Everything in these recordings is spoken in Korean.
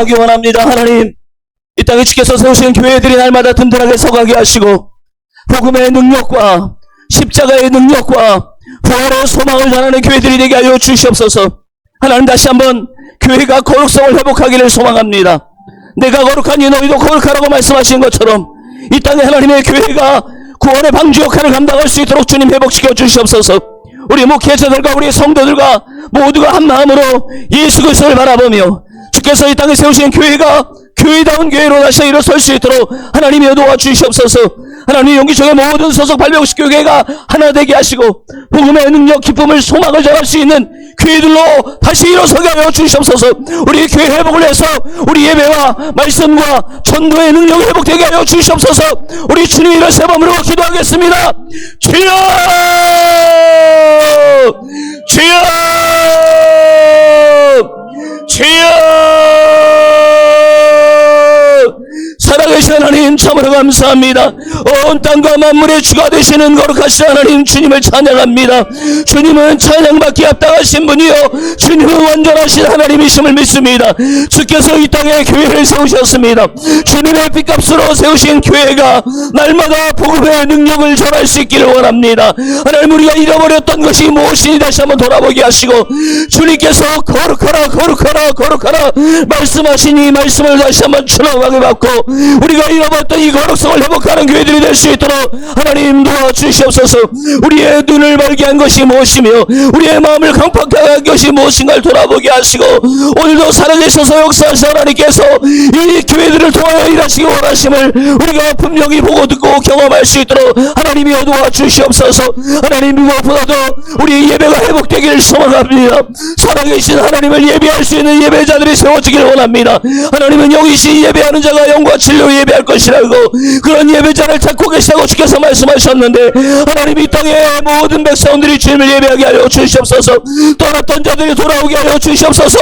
기도하기 원합니다. 하나님, 이 땅에 주께서 세우신 교회들이 날마다 든든하게 서가게 하시고 복음의 능력과 십자가의 능력과 부활의 소망을 전하는 교회들이 되게 하여 주시옵소서. 하나님, 다시 한번 교회가 거룩성을 회복하기를 소망합니다. 내가 거룩하니 너희도 거룩하라고 말씀하신 것처럼 이 땅에 하나님의 교회가 구원의 방주 역할을 감당할 수 있도록 주님 회복시켜 주시옵소서. 우리 목회자들과 우리 성도들과 모두가 한 마음으로 예수 그리스도를 바라보며 주께서 이 땅에 세우신 교회가 교회다운 교회로 다시 일어설 수 있도록 하나님이 도와주시옵소서. 하나님, 용기총의 모든 소속 발병식 교회가 하나 되게 하시고 복음의 능력, 기쁨을, 소망을 전할 수 있는 교회들로 다시 일어서게 하여 주시옵소서. 우리 교회 회복을 해서 우리 예배와 말씀과 전도의 능력이 회복되게 하여 주시옵소서. 우리 주님 이름 세 번으로 기도하겠습니다. 주여! 주여! 주여! 살아계신 하나님, 참으로 감사합니다. 온 땅과 만물의 주가 되시는 거룩하신 하나님, 주님을 찬양합니다. 주님은 찬양받기 합당하신 분이요 주님은 완전하신 하나님이심을 믿습니다. 주께서 이 땅에 교회를 세우셨습니다. 주님의 핏값으로 세우신 교회가 날마다 복음의 능력을 전할 수 있기를 원합니다. 하나님, 우리가 잃어버렸던 것이 무엇인지 다시 한번 돌아보게 하시고 주님께서 거룩하라 거룩하라 거룩하라 말씀하신 이 말씀을 다시 한번 추억하게 받고 우리가 잃어버렸던 이 거룩성을 회복하는 교회들이 될 수 있도록 하나님 도와주시옵소서. 우리의 눈을 멀게 한 것이 무엇이며 우리의 마음을 강팍하게 한 것이 무엇인가를 돌아보게 하시고 오늘도 살아계셔서 역사하신 하나님께서 이 교회들을 통하여 일하시기 원하심을 우리가 분명히 보고 듣고 경험할 수 있도록 하나님이 도와주시옵소서. 하나님, 무엇보다도 우리 예배가 회복되기를 소망합니다. 살아계신 하나님을 예배할 수 있는 예배자들이 세워지기를 원합니다. 하나님은 영이시 예배하는 자가 영과 진리로 예배할 것이라고 그런 예배자를 찾고 계시다고 주께서 말씀하셨는데 하나님, 이 땅의 모든 백성들이 주님을 예배하게 하여 주시옵소서. 떠났던 자들이 돌아오게 하여 주시옵소서.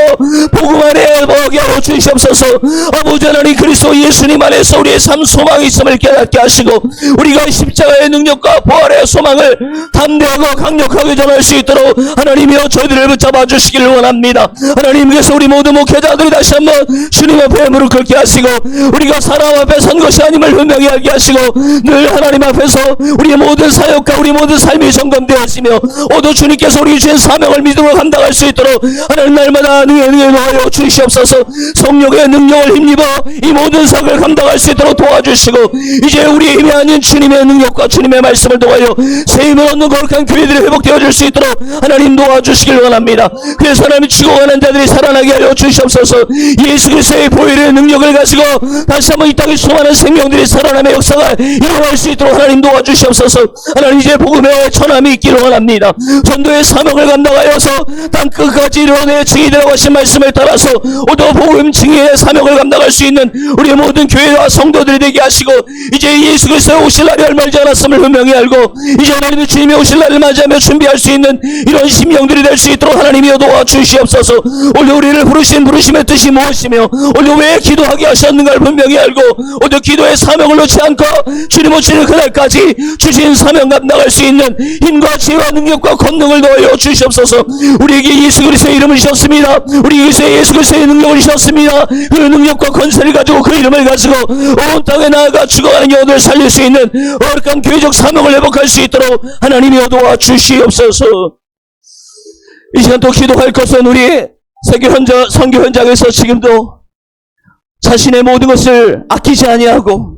복음 안에 먹게 하여 주시옵소서. 아버지 하나님, 그리스도 예수님 안에서 우리의 삶 소망이 있음을 깨닫게 하시고 우리가 십자가의 능력과 부활의 소망을 담대하고 강력하게 전할 수 있도록 하나님이여 저희들을 붙잡아 주시기를 원합니다. 하나님께서 우리 모든 목회자들이 다시 한번 주님 앞에 무릎 꿇게 하시고 우리가 사람 앞에 선 것이 아님을 분명히 알게 하시고 늘 하나님 앞에서 우리의 모든 사역과 우리 모든 삶이 점검되었으며 오도 주님께서 우리 주신 사명을 믿음으로 감당할 수 있도록 하나님 날마다 능에 도와여 주시옵소서. 성령의 능력을 힘입어 이 모든 사역을 감당할 수 있도록 도와주시고 이제 우리의 힘이 아닌 주님의 능력과 주님의 말씀을 도와여 새 힘을 얻는 거룩한 교회들이 회복되어질 수 있도록 하나님 도와주시길 원합니다. 그래서 하나님, 죽어가는 자들이 살아나게 하여 주시옵소서. 예수 그리스도의 보혈의 능력을 가지고 다시 한번 이 땅에 수많은 생명들이 살아남의 역사가 일어날 수 있도록 하나님 도와주시옵소서. 하나님 이제 복음의 전함이 있기를 원합니다. 전도의 사명을 감당하여서 땅 끝까지 이루어내 증인이라고 하신 말씀을 따라서 오더 복음 증인의 사명을 감당할 수 있는 우리 모든 교회와 성도들이 되게 하시고 이제 예수 그리스도의 오실 날이 얼마 남지 않았음을 분명히 알고 이제 하나님의 주님의 오실 날을 맞이하며 준비할 수 있는 이런 심령들이 될 수 있도록 하나님이여 도와주시옵소서. 오늘 우리를 부르신 부르심의 뜻이 무엇이며 오늘 왜 기도하게 하셨는가를 분명히 알고 오늘 기도의 사명을 놓지 않고 주님 오시는 그날까지 주신 사명 감당할 수 있는 힘과 지혜와 능력과 권능을 더하여 주시옵소서. 우리에게 예수 그리스도의 이름을 주셨습니다. 우리 예수 그리스도의 능력을 주셨습니다. 그 능력과 권세를 가지고 그 이름을 가지고 온 땅에 나아가 죽어가는 영혼을 살릴 수 있는 어렵한 교회적 사명을 회복할 수 있도록 하나님이여 도와주시옵소서. 이 시간 또 기도할 것은 우리 선교 현장에서 지금도 자신의 모든 것을 아끼지 아니하고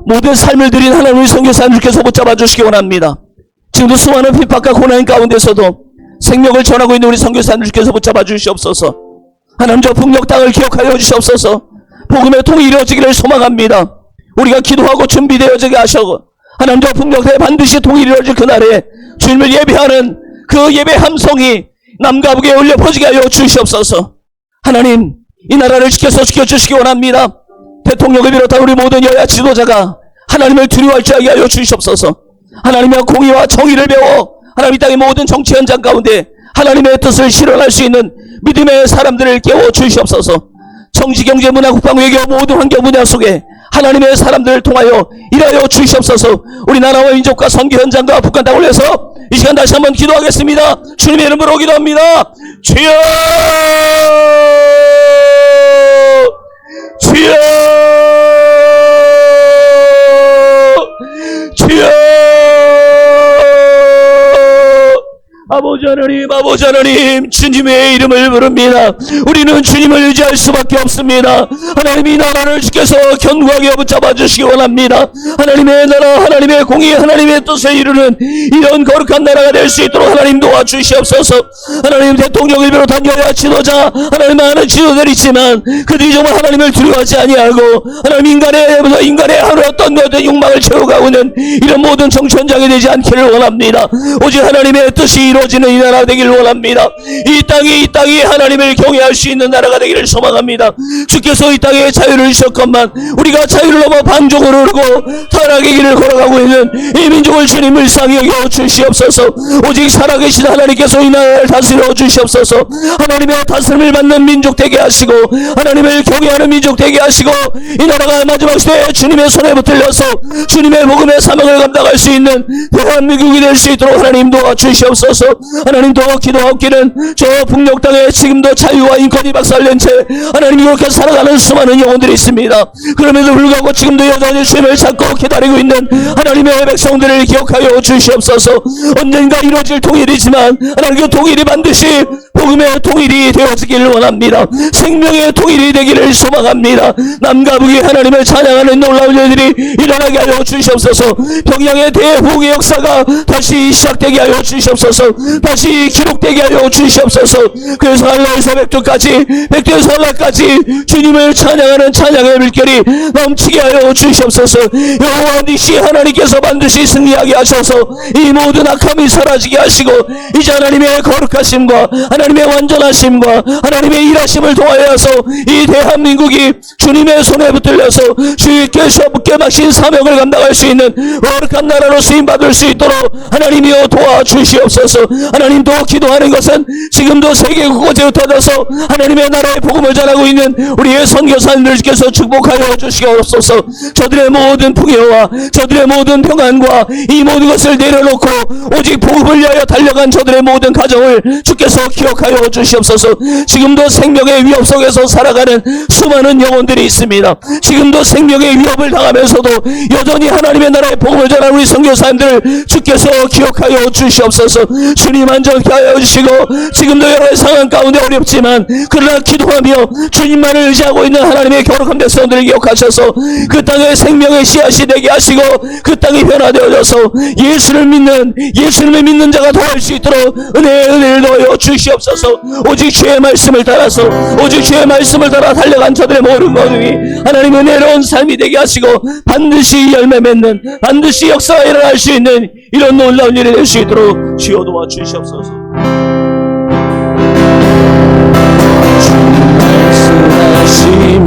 모든 삶을 드린 하나님의 선교사님들께서 붙잡아 주시기 원합니다. 지금도 수많은 핍박과 고난 가운데서도 생명을 전하고 있는 우리 선교사님들께서 붙잡아 주시옵소서. 하나님 저 북녘 땅을 기억하여 주시옵소서. 복음의 통이 이루어지기를 소망합니다. 우리가 기도하고 준비되어지게 하셔서 하나님 저 북녘 땅에 반드시 통이 이루어질 그날에 주님을 예배하는 그 예배 함성이 남과 북에 울려 퍼지게 하여 주시옵소서. 하나님 이 나라를 지켜주시기 원합니다. 대통령을 비롯한 우리 모든 여야 지도자가 하나님을 두려워할 줄 알게 하여 주시옵소서. 하나님의 공의와 정의를 배워 하나님 이 땅의 모든 정치 현장 가운데 하나님의 뜻을 실현할 수 있는 믿음의 사람들을 깨워 주시옵소서. 정치, 경제, 문화, 국방, 외교 모든 환경 분야 속에 하나님의 사람들을 통하여 일하여 주시옵소서. 우리나라와 민족과 선교 현장과 북한 땅을 위해서 이 시간 다시 한번 기도하겠습니다. 주님의 이름으로 기도합니다. 주여! 주여! 주여! 아버지 하나님 주님의 이름을 부릅니다. 우리는 주님을 의지할 수밖에 없습니다. 하나님이 이 나라를 주께서 견고하게 붙잡아 주시기 원합니다. 하나님의 나라, 하나님의 공의, 하나님의 뜻을 이루는 이런 거룩한 나라가 될 수 있도록 하나님 도와주시옵소서. 하나님 대통령을 비롯한 여야 지도자, 하나님 많은 지도자들이 있지만 그들이 정말 하나님을 두려워하지 아니하고 하나님 인간의 하루 어떤 욕망을 채워가고 있는 이런 모든 정치 현장이 되지 않기를 원합니다. 오직 하나님의 뜻이 이루어지는 이 나라 되기를 원합니다. 이 땅이 하나님을 경외할 수 있는 나라가 되기를 소망합니다. 주께서 이 땅에 자유를 주셨건만 우리가 자유를 넘어 방종으로 흐르고 타락의 길을 걸어가고 있는 이 민족을 주님 불쌍히 여겨 주시옵소서. 오직 살아계신 하나님께서 이 나라를 다스려 주시옵소서. 하나님의 다스림을 받는 민족 되게 하시고 하나님을 경외하는 민족 되게 하시고 이 나라가 마지막 시대에 주님의 손에 붙들려서 주님의 복음의 사명을 감당할 수 있는 대한민국이 될 수 있도록 하나님 도와주시옵소서. 하나님 더 기도하옵기는 저 북녘 땅에 지금도 자유와 인권이 박살낸 채 하나님 이렇게 살아가는 수많은 영혼들이 있습니다. 그럼에도 불구하고 지금도 여전히 주님을 찾고 기다리고 있는 하나님의 백성들을 기억하여 주시옵소서. 언젠가 이루어질 통일이지만 하나님 그 통일이 반드시 복음의 통일이 되어지기를 원합니다. 생명의 통일이 되기를 소망합니다. 남과 북이 하나님을 찬양하는 놀라운 일들이 일어나게 하여 주시옵소서. 평양의 대복의 역사가 다시 시작되게 하여 주시옵소서. 다시 기록되게 하여 주시옵소서. 그래서 알라에서 백두에서 한라까지 주님을 찬양하는 찬양의 물결이 넘치게 하여 주시옵소서. 여호와 니시 하나님께서 반드시 승리하게 하셔서 이 모든 악함이 사라지게 하시고 이제 하나님의 거룩하심과 하나님의 완전하심과 하나님의 일하심을 통하여서 이 대한민국이 주님의 손에 붙들려서 주께서 붙게 마신 사명을 감당할 수 있는 거룩한 나라로 쓰임받을 수 있도록 하나님이여 도와주시옵소서. 하나님 또 기도하는 것은 지금도 세계 곳곳에 흩어져서 하나님의 나라의 복음을 전하고 있는 우리의 선교사님들께서 축복하여 주시옵소서. 저들의 모든 풍요와 저들의 모든 평안과 이 모든 것을 내려놓고 오직 복음을 위하여 달려간 저들의 모든 가정을 주께서 기억하여 주시옵소서. 지금도 생명의 위협 속에서 살아가는 수많은 영혼들이 있습니다. 지금도 생명의 위협을 당하면서도 여전히 하나님의 나라의 복음을 전하는 우리 선교사님들을 주께서 기억하여 주시옵소서. 주님 안전케 하여 주시고 지금도 여러 상황 가운데 어렵지만 그러나 기도하며 주님만을 의지하고 있는 하나님의 거룩한 백성들을 기억하셔서 그 땅에 생명의 씨앗이 되게 하시고 그 땅이 변화되어져서 예수를 믿는 자가 더할 수 있도록 은혜를 넣어 주시옵소서. 주시옵소서. 오직 주의 말씀을 따라서 오직 주의 말씀을 따라 달려간 저들의 모든 것이 하나님 은혜로운 삶이 되게 하시고 반드시 열매 맺는 반드시 역사가 일어날 수 있는 이런 놀라운 일이 될 수 있도록 주여 도와주시옵소서. 주님 말씀하시면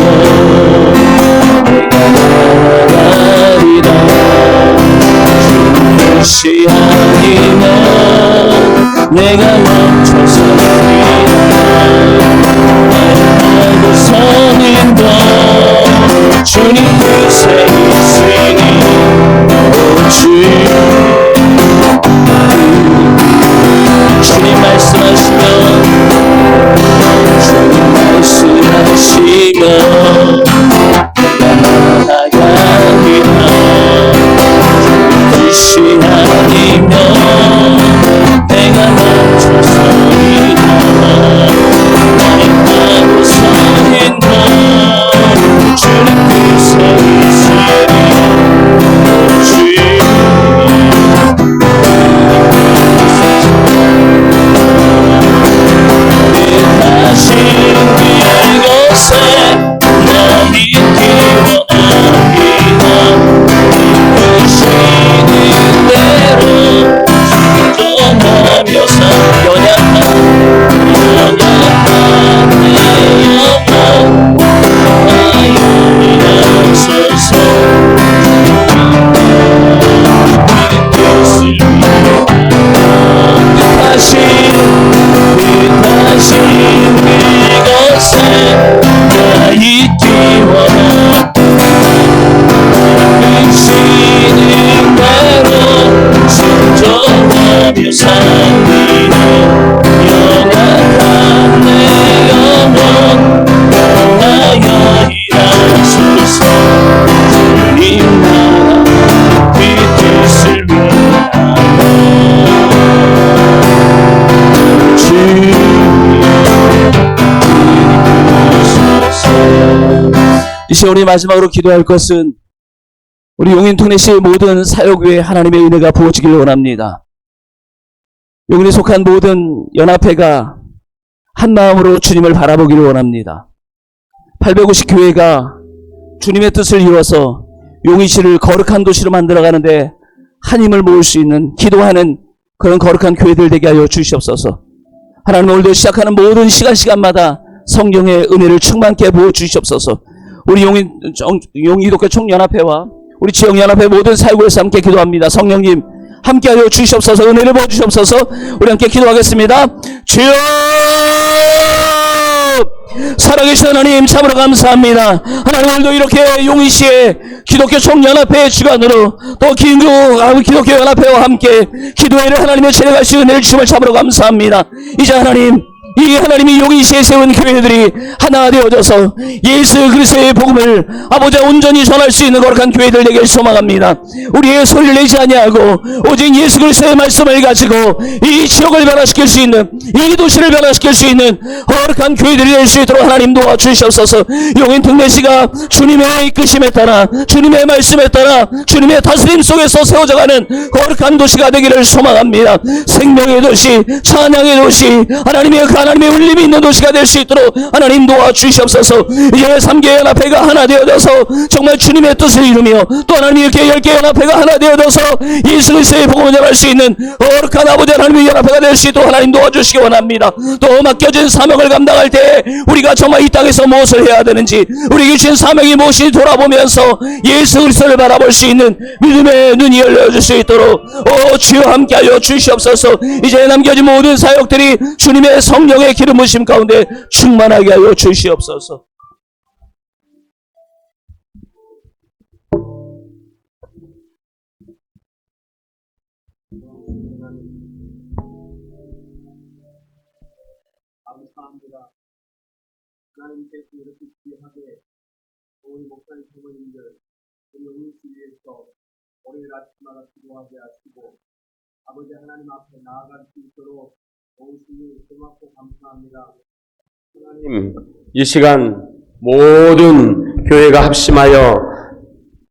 내가 나가리라. 주님 뜻이 아니면 내가 멈춰서리라. 나의 선인도 주님 뜻에 있으니 주님 말씀하시면 주님 말씀하시면 나가리라. 뜻이 아니면 내가 멈춰서리라. 나의 하루 선인도 주님 뜻에 있으니 이제 우리 마지막으로 기도할 것은 우리 용인 특례시의 모든 사역 위에 하나님의 은혜가 부어지길 원합니다. 용인에 속한 모든 연합회가 한 마음으로 주님을 바라보기를 원합니다. 850교회가 주님의 뜻을 이루어서 용인시를 거룩한 도시로 만들어가는데 한 힘을 모을 수 있는 기도하는 그런 거룩한 교회들 되게 하여 주시옵소서. 하나님 오늘도 시작하는 모든 시간마다 성령의 은혜를 충만케 부어 주시옵소서. 우리 용인기독교 총연합회와 우리 지역연합회 모든 사역에서 함께 기도합니다. 성령님 함께하여 주시옵소서. 은혜를 부어 주시옵소서. 우리 함께 기도하겠습니다. 주여 살아계신 하나님 참으로 감사합니다. 하나님 오늘도 이렇게 용인시의 기독교 총연합회의 주관으로 또 기독교 연합회와 함께 기도회를 하나님의 진행할 수 있는 은혜를 주심을 참으로 감사합니다. 이제 하나님 이 하나님이 용인시에 세운 교회들이 하나 되어져서 예수 그리스도의 복음을 아버지와 온전히 전할 수 있는 거룩한 교회들 되길 소망합니다. 우리의 소리를 내지 아니하고 오직 예수 그리스도의 말씀을 가지고 이 지역을 변화시킬 수 있는 이 도시를 변화시킬 수 있는 거룩한 교회들이 될 수 있도록 하나님 도와주시옵소서. 용인 특례시가 주님의 이끄심에 따라 주님의 말씀에 따라 주님의 다스림 속에서 세워져가는 거룩한 도시가 되기를 소망합니다. 생명의 도시, 찬양의 도시, 하나님의 울림이 있는 도시가 될 수 있도록 하나님 도와주시옵소서. 이제 3개 연합회가 하나 되어져서 정말 주님의 뜻을 이루며 또 하나님 이렇게 10개 연합회가 하나 되어져서 예수 그리스도의 복음을 전할 수 있는 거룩한 아버지 하나님의 연합회가 될 수 있도록 하나님 도와주시기 원합니다. 또 맡겨진 사명을 감당할 때 우리가 정말 이 땅에서 무엇을 해야 되는지 우리 주신 사명이 무엇인지 돌아보면서 예수 그리스도를 바라볼 수 있는 믿음의 눈이 열려줄 수 있도록 주여 함께하여 주시옵소서. 이제 남겨진 모든 사역들이 주님의 성령의 기름 부으심 가운데 충만하게 하여 주시옵소서. 감사합니다. 하나님께서 이렇게 귀하게 우리 목사님 부모님들 우리 용인시 위해서 월요일 아침마다 기도하게 하시고 아버지 하나님 앞에 나아갈 수 있도록 오시니 고맙고 감사합니다. 하나님, 이 시간 모든 교회가 합심하여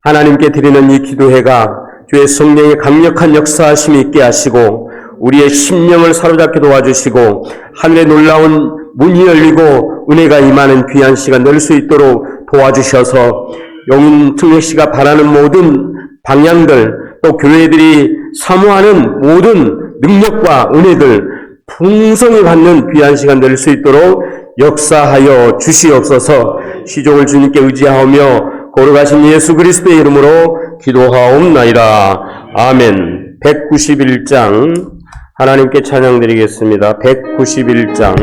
하나님께 드리는 이 기도회가 주의 성령의 강력한 역사하심이 있게 하시고 우리의 심령을 사로잡게 도와주시고 하늘의 놀라운 문이 열리고 은혜가 임하는 귀한 시간 될 수 있도록 도와주셔서 용인 특례시가 바라는 모든 방향들 또 교회들이 사모하는 모든 능력과 은혜들 풍성히 받는 귀한 시간 될 수 있도록 역사하여 주시옵소서. 시종을 주님께 의지하며 거룩하신 예수 그리스도의 이름으로 기도하옵나이다. 아멘. 191장 하나님께 찬양드리겠습니다. 191장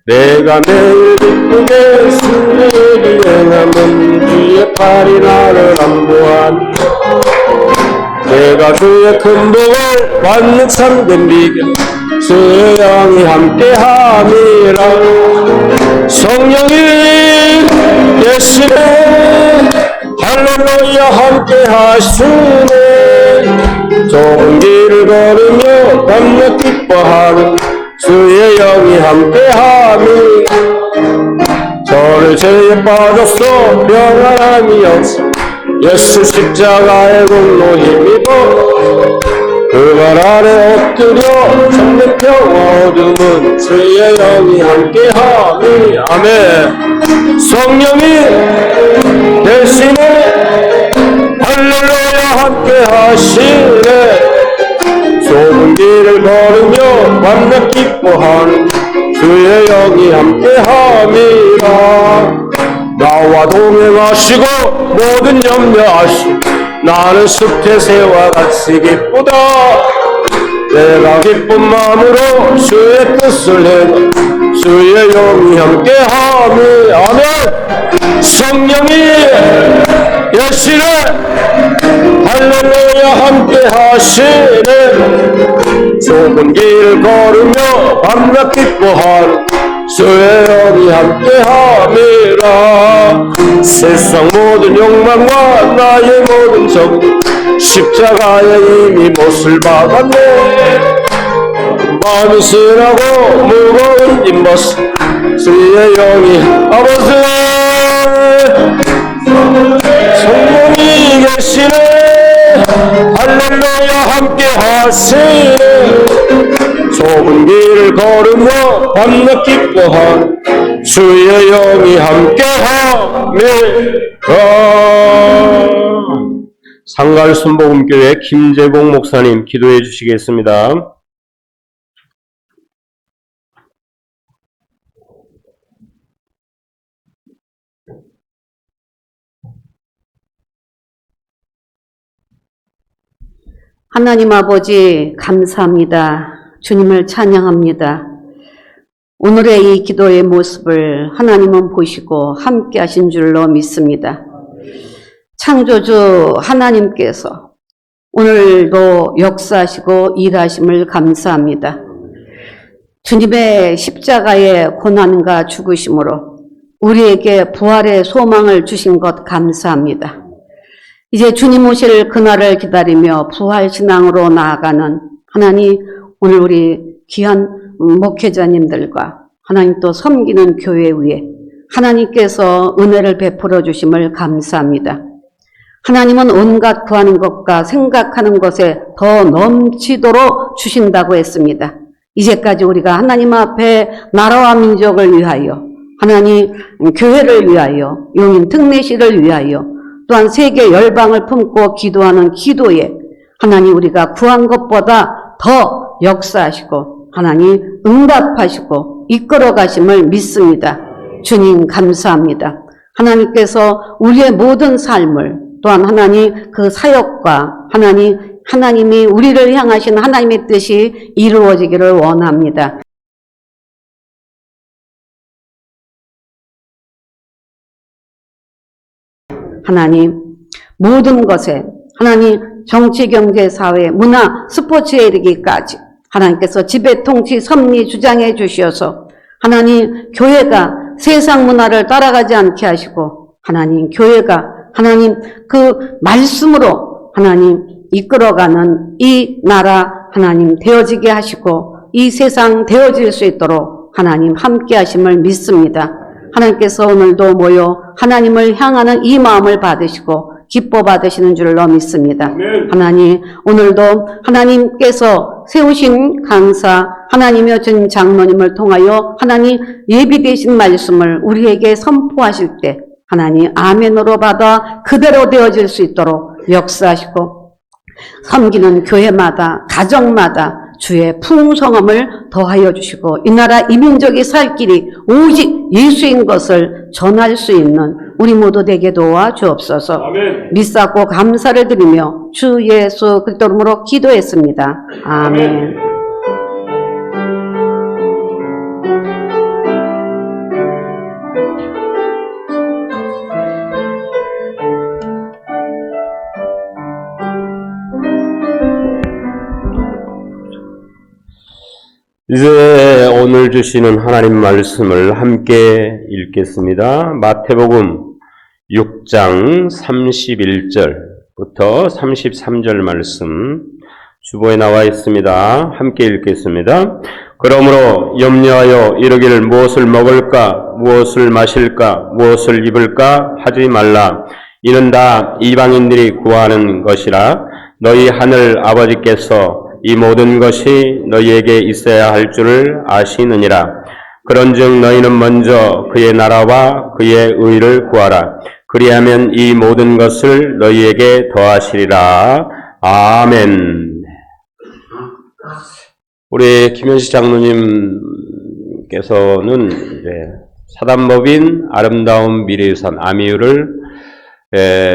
내가 매일 기쁘게 승리를 행하면 주의 팔이 나를 안보한 내가 주의 큰 복을 받는 참된 비결 주의 영이 함께함이라 성령이 계시네 할렐루야 함께하시네 좁은 길을 걸으며 밤낮 기뻐하는 주의 영이 함께함이 저를 죄에 빠졌어 평안함이 없어 예수 십자가의 공로 힘입어 그발 아래 엎드려 참된 평화 얻음은 주의 영이 함께함이 아멘 성령이 대신에 할렐루야 함께하시네 좁은 길을 걸으며 밤낮 기뻐하는 주의 영이 함께함이라 나와 동행하시고 모든 염려하시고 나는 숲새새와 같이 기쁘다 내가 기쁜 마음으로 주의 뜻을 행해 주의 영이 함께함이 아멘 성령이 계시네 할렐루야 함께하시네 좁은 길을 걸으며 밤낮 기뻐하는 주의 영이 함께함이라 세상 모든 욕망과 나의 모든 적 십자가에 이미 못을 박았네 마음이 신하고 무거운 짐 벗어 주의 영이 아버지 성령이 계시네 할렐루야 함께하시네 좁은 길을 걸으며 밤낮 기뻐한 주의 영이 함께함이라 상갈 순복음교회 김재봉 목사님 기도해 주시겠습니다. 하나님 아버지 감사합니다. 주님을 찬양합니다. 오늘의 이 기도의 모습을 하나님은 보시고 함께 하신 줄로 믿습니다. 창조주 하나님께서 오늘도 역사하시고 일하심을 감사합니다. 주님의 십자가의 고난과 죽으심으로 우리에게 부활의 소망을 주신 것 감사합니다. 이제 주님 오실 그날을 기다리며 부활신앙으로 나아가는 하나님 오늘 우리 귀한 목회자님들과 하나님 또 섬기는 교회 위에 하나님께서 은혜를 베풀어 주심을 감사합니다. 하나님은 온갖 구하는 것과 생각하는 것에 더 넘치도록 주신다고 했습니다. 이제까지 우리가 하나님 앞에 나라와 민족을 위하여 하나님 교회를 위하여 용인 특례시를 위하여 또한 세계 열방을 품고 기도하는 기도에 하나님 우리가 구한 것보다 더 역사하시고 하나님 응답하시고 이끌어 가심을 믿습니다. 주님 감사합니다. 하나님께서 우리의 모든 삶을 또한 하나님 그 사역과 하나님이 우리를 향하신 하나님의 뜻이 이루어지기를 원합니다. 하나님 모든 것에 하나님 정치, 경제, 사회, 문화, 스포츠에 이르기까지 하나님께서 지배, 통치, 섭리 주장해 주셔서 하나님 교회가 세상 문화를 따라가지 않게 하시고 하나님 교회가 하나님 그 말씀으로 하나님 이끌어가는 이 나라 하나님 되어지게 하시고 이 세상 되어질 수 있도록 하나님 함께 하심을 믿습니다. 하나님께서 오늘도 모여 하나님을 향하는 이 마음을 받으시고 기뻐 받으시는 줄로 믿습니다. 하나님, 오늘도 하나님께서 세우신 강사, 하나님의 전 장로님을 통하여 하나님 예비되신 말씀을 우리에게 선포하실 때 하나님 아멘으로 받아 그대로 되어질 수 있도록 역사하시고 섬기는 교회마다 가정마다 주의 풍성함을 더하여 주시고 이 나라 이 민족이 살 길이 오직 예수인 것을 전할 수 있는 우리 모두 되게 도와 주옵소서. 믿사고 감사를 드리며 주 예수 그리스도 이름으로 기도했습니다. 아멘. 이제 오늘 주시는 하나님 말씀을 함께 읽겠습니다. 마태복음 6장 31절부터 33절 말씀 주보에 나와 있습니다. 함께 읽겠습니다. 그러므로 염려하여 이르기를 무엇을 먹을까, 무엇을 마실까, 무엇을 입을까 하지 말라. 이는 다 이방인들이 구하는 것이라. 너희 하늘 아버지께서 이 모든 것이 너희에게 있어야 할 줄을 아시느니라. 그런즉 너희는 먼저 그의 나라와 그의 의를 구하라. 그리하면 이 모든 것을 너희에게 더하시리라. 아멘. 우리 김현식 장로님께서는 사단법인 아름다운 미래유산 아미유를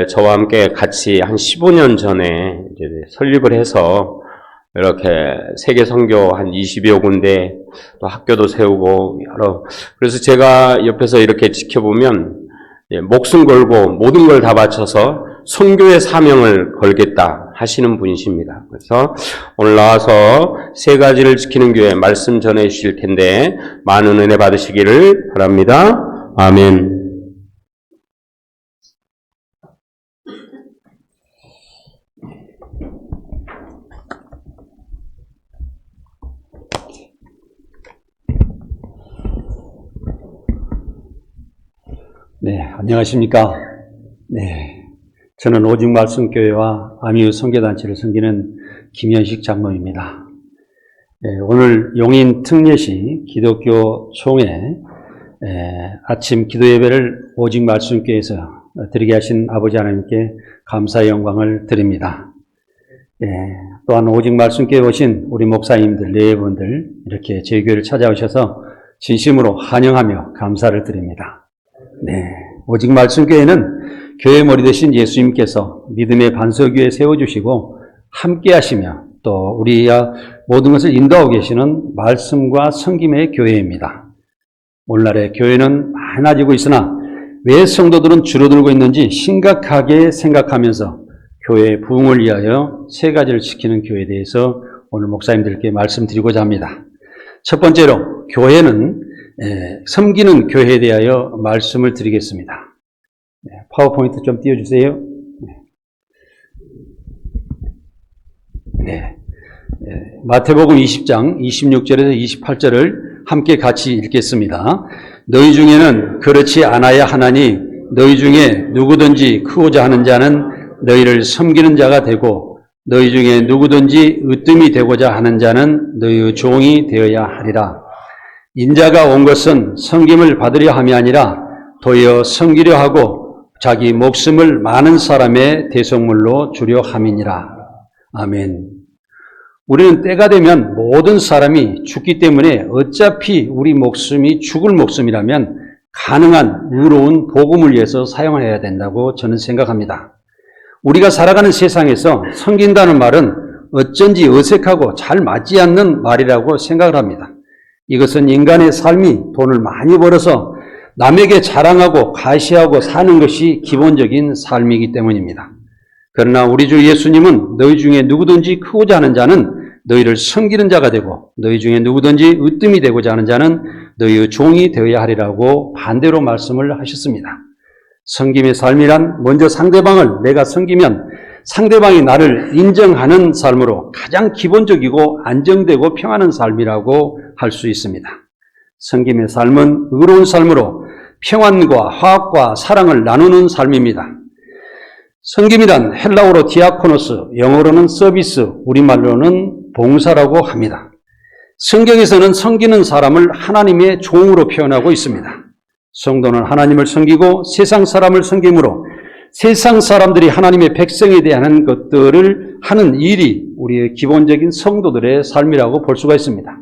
저와 함께 같이 한 15년 전에 이제 설립을 해서 이렇게 세계 선교 한 20여 군데 또 학교도 세우고 그래서 제가 옆에서 이렇게 지켜보면 목숨 걸고 모든 걸 다 바쳐서 선교의 사명을 걸겠다 하시는 분이십니다. 그래서 오늘 나와서 세 가지를 지키는 교회 말씀 전해 주실 텐데 많은 은혜 받으시기를 바랍니다. 아멘. 네, 안녕하십니까. 네, 저는 오직 말씀교회와 아미유 선교단체를 섬기는 김현식 장로입니다. 네, 오늘 용인 특례시 기독교 총회 아침 기도 예배를 오직 말씀교회에서 드리게 하신 아버지 하나님께 감사의 영광을 드립니다. 네, 또한 오직 말씀교회에 오신 우리 목사님들, 레위분들 이렇게 저희 교회를 찾아오셔서 진심으로 환영하며 감사를 드립니다. 네, 오직 말씀교회는 교회 머리 되신 예수님께서 믿음의 반석위에 세워주시고 함께 하시며 또 우리 모든 것을 인도하고 계시는 말씀과 섬김의 교회입니다. 오늘날의 교회는 많아지고 있으나 왜 성도들은 줄어들고 있는지 심각하게 생각하면서 교회의 부흥을 위하여 세 가지를 지키는 교회에 대해서 오늘 목사님들께 말씀드리고자 합니다. 첫 번째로 교회는 섬기는 교회에 대하여 말씀을 드리겠습니다. 파워포인트 좀 띄워주세요. 네. 마태복음 20장 26절에서 28절을 함께 같이 읽겠습니다. 너희 중에는 그렇지 않아야 하나니 너희 중에 누구든지 크고자 하는 자는 너희를 섬기는 자가 되고 너희 중에 누구든지 으뜸이 되고자 하는 자는 너희의 종이 되어야 하리라. 인자가 온 것은 섬김을 받으려 함이 아니라 도리어 섬기려 하고 자기 목숨을 많은 사람의 대속물로 주려 함이니라. 아멘. 우리는 때가 되면 모든 사람이 죽기 때문에 어차피 우리 목숨이 죽을 목숨이라면 가능한 의로운 복음을 위해서 사용해야 된다고 저는 생각합니다. 우리가 살아가는 세상에서 섬긴다는 말은 어쩐지 어색하고 잘 맞지 않는 말이라고 생각을 합니다. 이것은 인간의 삶이 돈을 많이 벌어서 남에게 자랑하고 과시하고 사는 것이 기본적인 삶이기 때문입니다. 그러나 우리 주 예수님은 너희 중에 누구든지 크고자 하는 자는 너희를 섬기는 자가 되고 너희 중에 누구든지 으뜸이 되고자 하는 자는 너희의 종이 되어야 하리라고 반대로 말씀을 하셨습니다. 섬김의 삶이란 먼저 상대방을 내가 섬기면 상대방이 나를 인정하는 삶으로 가장 기본적이고 안정되고 평안한 삶이라고 할 수 있습니다. 섬김의 삶은 의로운 삶으로 평안과 화합과 사랑을 나누는 삶입니다. 섬김이란 헬라어로 디아코노스, 영어로는 서비스, 우리말로는 봉사라고 합니다. 성경에서는 섬기는 사람을 하나님의 종으로 표현하고 있습니다. 성도는 하나님을 섬기고 세상 사람을 섬김으로 세상 사람들이 하나님의 백성에 대한 것들을 하는 일이 우리의 기본적인 성도들의 삶이라고 볼 수가 있습니다.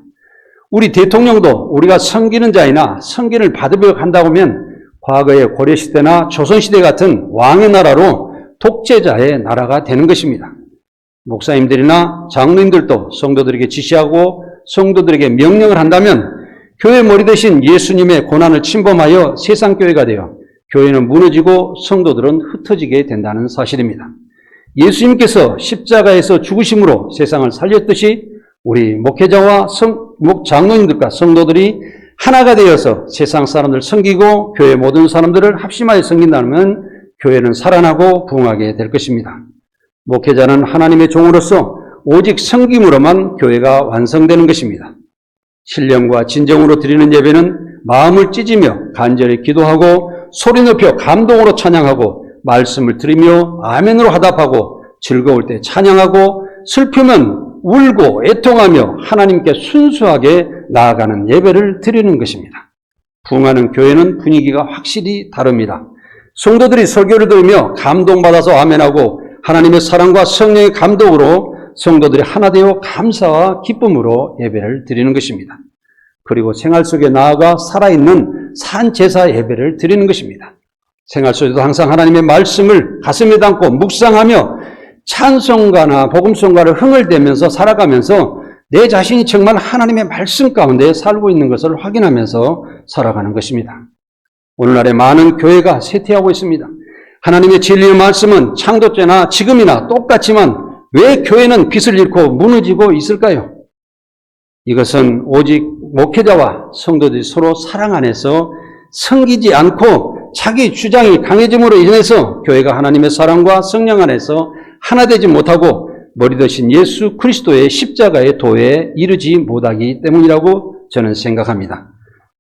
우리 대통령도 우리가 섬기는 자이나 섬김을 받으려고 한다고 하면 과거의 고려시대나 조선시대 같은 왕의 나라로 독재자의 나라가 되는 것입니다. 목사님들이나 장로님들도 성도들에게 지시하고 성도들에게 명령을 한다면 교회 머리 대신 예수님의 고난을 침범하여 세상교회가 되어 교회는 무너지고 성도들은 흩어지게 된다는 사실입니다. 예수님께서 십자가에서 죽으심으로 세상을 살렸듯이 우리 목회자와 장로님들과 성도들이 하나가 되어서 세상 사람들을 섬기고 교회 모든 사람들을 합심하여 섬긴다면 교회는 살아나고 부흥하게 될 것입니다. 목회자는 하나님의 종으로서 오직 섬김으로만 교회가 완성되는 것입니다. 신령과 진정으로 드리는 예배는 마음을 찢으며 간절히 기도하고 소리 높여 감동으로 찬양하고 말씀을 들으며 아멘으로 화답하고 즐거울 때 찬양하고 슬프면 울고 애통하며 하나님께 순수하게 나아가는 예배를 드리는 것입니다. 부흥하는 교회는 분위기가 확실히 다릅니다. 성도들이 설교를 들으며 감동받아서 아멘하고 하나님의 사랑과 성령의 감동으로 성도들이 하나 되어 감사와 기쁨으로 예배를 드리는 것입니다. 그리고 생활 속에 나아가 살아있는 산제사 예배를 드리는 것입니다. 생활 속에도 항상 하나님의 말씀을 가슴에 담고 묵상하며 찬송가나 복음송가를 흥얼대면서 살아가면서 내 자신이 정말 하나님의 말씀 가운데 살고 있는 것을 확인하면서 살아가는 것입니다. 오늘날에 많은 교회가 쇠퇴하고 있습니다. 하나님의 진리의 말씀은 창조 때나 지금이나 똑같지만 왜 교회는 빛을 잃고 무너지고 있을까요? 이것은 오직 목회자와 성도들이 서로 사랑 안에서 섬기지 않고 자기 주장이 강해짐으로 인해서 교회가 하나님의 사랑과 성령 안에서 하나 되지 못하고 머리 대신 예수 그리스도의 십자가의 도에 이르지 못하기 때문이라고 저는 생각합니다.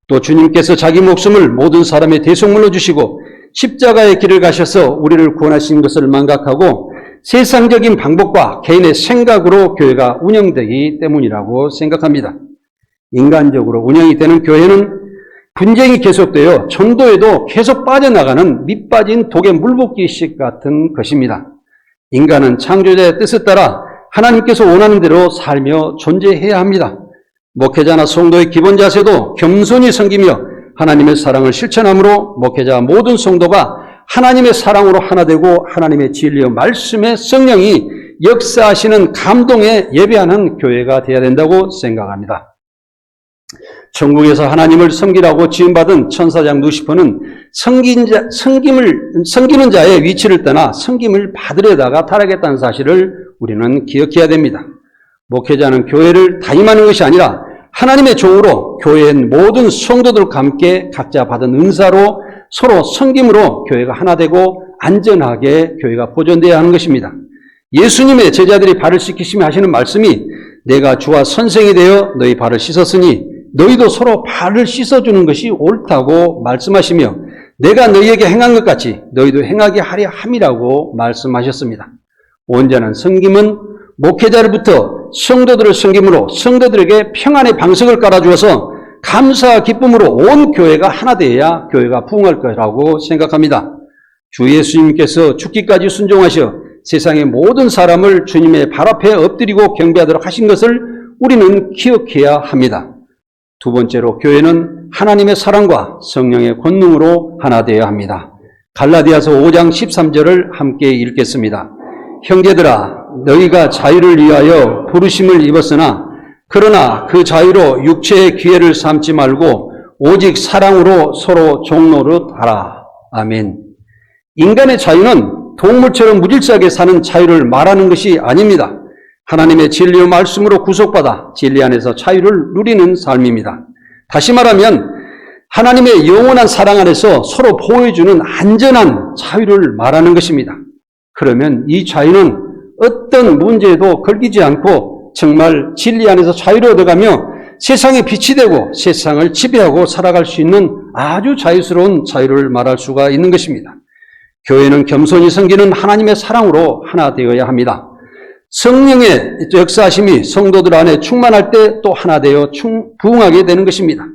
또 주님께서 자기 목숨을 모든 사람의 대속물로 주시고 십자가의 길을 가셔서 우리를 구원하신 것을 망각하고 세상적인 방법과 개인의 생각으로 교회가 운영되기 때문이라고 생각합니다. 인간적으로 운영이 되는 교회는 분쟁이 계속되어 전도에도 계속 빠져나가는 밑빠진 독에 물붓기식 같은 것입니다. 인간은 창조자의 뜻에 따라 하나님께서 원하는 대로 살며 존재해야 합니다. 목회자나 성도의 기본 자세도 겸손히 섬기며 하나님의 사랑을 실천함으로 목회자 모든 성도가 하나님의 사랑으로 하나 되고 하나님의 진리와 말씀의 성령이 역사하시는 감동에 예배하는 교회가 되어야 된다고 생각합니다. 천국에서 하나님을 섬기라고 지음받은 천사장 루시퍼는 섬기는 자의 위치를 떠나 섬김을 받으려다가 타락했다는 사실을 우리는 기억해야 됩니다. 목회자는 교회를 담임하는 것이 아니라 하나님의 종으로 교회의 모든 성도들과 함께 각자 받은 은사로 서로 섬김으로 교회가 하나 되고 안전하게 교회가 보존되어야 하는 것입니다. 예수님의 제자들이 발을 씻기시며 하시는 말씀이 내가 주와 선생이 되어 너희 발을 씻었으니 너희도 서로 발을 씻어주는 것이 옳다고 말씀하시며 내가 너희에게 행한 것 같이 너희도 행하게 하려 함이라고 말씀하셨습니다. 온전한 섬김은 목회자로부터 성도들을 섬김으로 성도들에게 평안의 방석을 깔아주어서 감사와 기쁨으로 온 교회가 하나 되어야 교회가 부흥할 거라고 생각합니다. 주 예수님께서 죽기까지 순종하셔 세상의 모든 사람을 주님의 발 앞에 엎드리고 경배하도록 하신 것을 우리는 기억해야 합니다. 두 번째로 교회는 하나님의 사랑과 성령의 권능으로 하나 되어야 합니다. 갈라디아서 5장 13절을 함께 읽겠습니다. 형제들아 너희가 자유를 위하여 부르심을 입었으나 그러나 그 자유로 육체의 기회를 삼지 말고 오직 사랑으로 서로 종노릇 하라. 아멘. 인간의 자유는 동물처럼 무질서하게 사는 자유를 말하는 것이 아닙니다. 하나님의 진리의 말씀으로 구속받아 진리 안에서 자유를 누리는 삶입니다. 다시 말하면 하나님의 영원한 사랑 안에서 서로 보호해주는 안전한 자유를 말하는 것입니다. 그러면 이 자유는 어떤 문제에도 걸리지 않고 정말 진리 안에서 자유를 얻어가며 세상의 빛이 되고 세상을 지배하고 살아갈 수 있는 아주 자유스러운 자유를 말할 수가 있는 것입니다. 교회는 겸손히 섬기는 하나님의 사랑으로 하나 되어야 합니다. 성령의 역사하심이 성도들 안에 충만할 때 또 하나 되어 부흥하게 되는 것입니다.